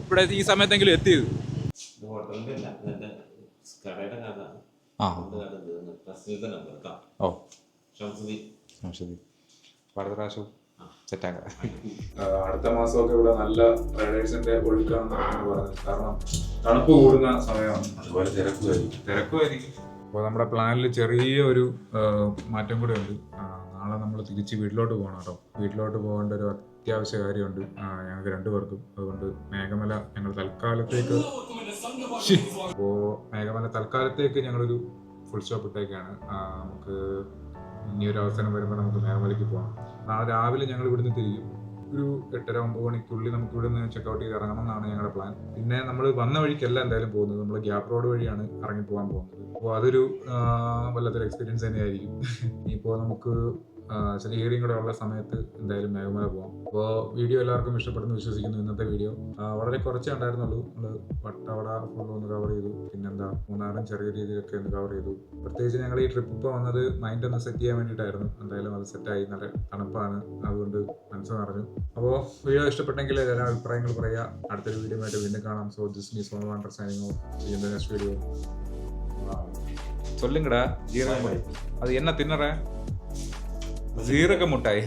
ഇവിടെ ഈ സമയത്തെങ്കിലും എത്തിയത്. അടുത്ത മാസമൊക്കെ ഇവിടെ നല്ല റൈഡേഴ്സിന്റെ ഒഴുക്കാണെന്നാണ് പറഞ്ഞത്. കാരണം തണുപ്പ് കൂടുന്ന സമയമാണ്. അതുപോലെ തിരക്കുമായിരിക്കും. അപ്പോൾ നമ്മുടെ പ്ലാനിൽ ചെറിയ ഒരു മാറ്റം കൂടെ ഉണ്ട്. നാളെ നമ്മൾ തിരിച്ച് വീട്ടിലോട്ട് പോകണം കേട്ടോ. വീട്ടിലോട്ട് പോകേണ്ട ഒരു അത്യാവശ്യ കാര്യമുണ്ട് ഞങ്ങൾക്ക് 2 പേർക്കും. അതുകൊണ്ട് മേഘമല ഞങ്ങൾ തൽക്കാലത്തേക്ക് ഞങ്ങളൊരു ഫുൾ സ്റ്റോപ്പ് ഇട്ടേക്കാണ്. നമുക്ക് ഇനിയൊരു അവസരം വരുമ്പോൾ നമുക്ക് മേഘമലയ്ക്ക് പോകണം. നാളെ രാവിലെ ഞങ്ങൾ ഇവിടുന്ന് തിരിക്കും. ഒരു 8-9 മണിക്കുള്ളിൽ നമുക്ക് ഇവിടുന്ന് ചെക്കൗട്ട് ചെയ്ത് ഇറങ്ങണം എന്നാണ് ഞങ്ങളുടെ പ്ലാൻ. പിന്നെ നമ്മൾ വന്ന വഴിക്കല്ല എന്തായാലും പോകുന്നത്. നമ്മൾ ഗ്യാപ്പ് റോഡ് വഴിയാണ് ഇറങ്ങിപ്പോകാൻ പോകുന്നത്. അപ്പോൾ അതൊരു വല്ലാത്തൊരു എക്സ്പീരിയൻസ് തന്നെയായിരിക്കും. ഇനിയിപ്പോൾ നമുക്ക് ശരീരം കൂടെ ഉള്ള സമയത്ത് എന്തായാലും മേഘമല പോകാം. അപ്പോൾ വീഡിയോ എല്ലാവർക്കും ഇഷ്ടപ്പെടുന്നു വിശ്വസിക്കുന്നു. ഇന്നത്തെ വീഡിയോ വളരെ കുറച്ചേ ഉണ്ടായിരുന്നുള്ളൂ. നമ്മൾ വട്ടവട ഫുൾ ഒന്ന് കവർ ചെയ്തു. പിന്നെന്താ മൂന്നാറും ചെറിയ രീതിയിലൊക്കെ ഒന്ന് കവർ ചെയ്തു. പ്രത്യേകിച്ച് ഞങ്ങൾ ഈ ട്രിപ്പ് ഇപ്പോൾ വന്നത് മൈൻഡ് ഒന്ന് സെറ്റ് ചെയ്യാൻ വേണ്ടിയിട്ടായിരുന്നു. എന്തായാലും അത് സെറ്റായി. നല്ല തണുപ്പാണ്, അതുകൊണ്ട് മനസ്സ് നിറഞ്ഞു. അപ്പോൾ വീഡിയോ ഇഷ്ടപ്പെട്ടെങ്കിൽ എല്ലാ അഭിപ്രായങ്ങൾ പറയുക. അടുത്തൊരു വീഡിയോ ആയിട്ട് വീണ്ടും കാണാം. So this me zone wander signing off. See you in the next video. சொல்லுங்கடா ஜீரக அது என்ன தின்னற? ஜீரக முட்டாய்.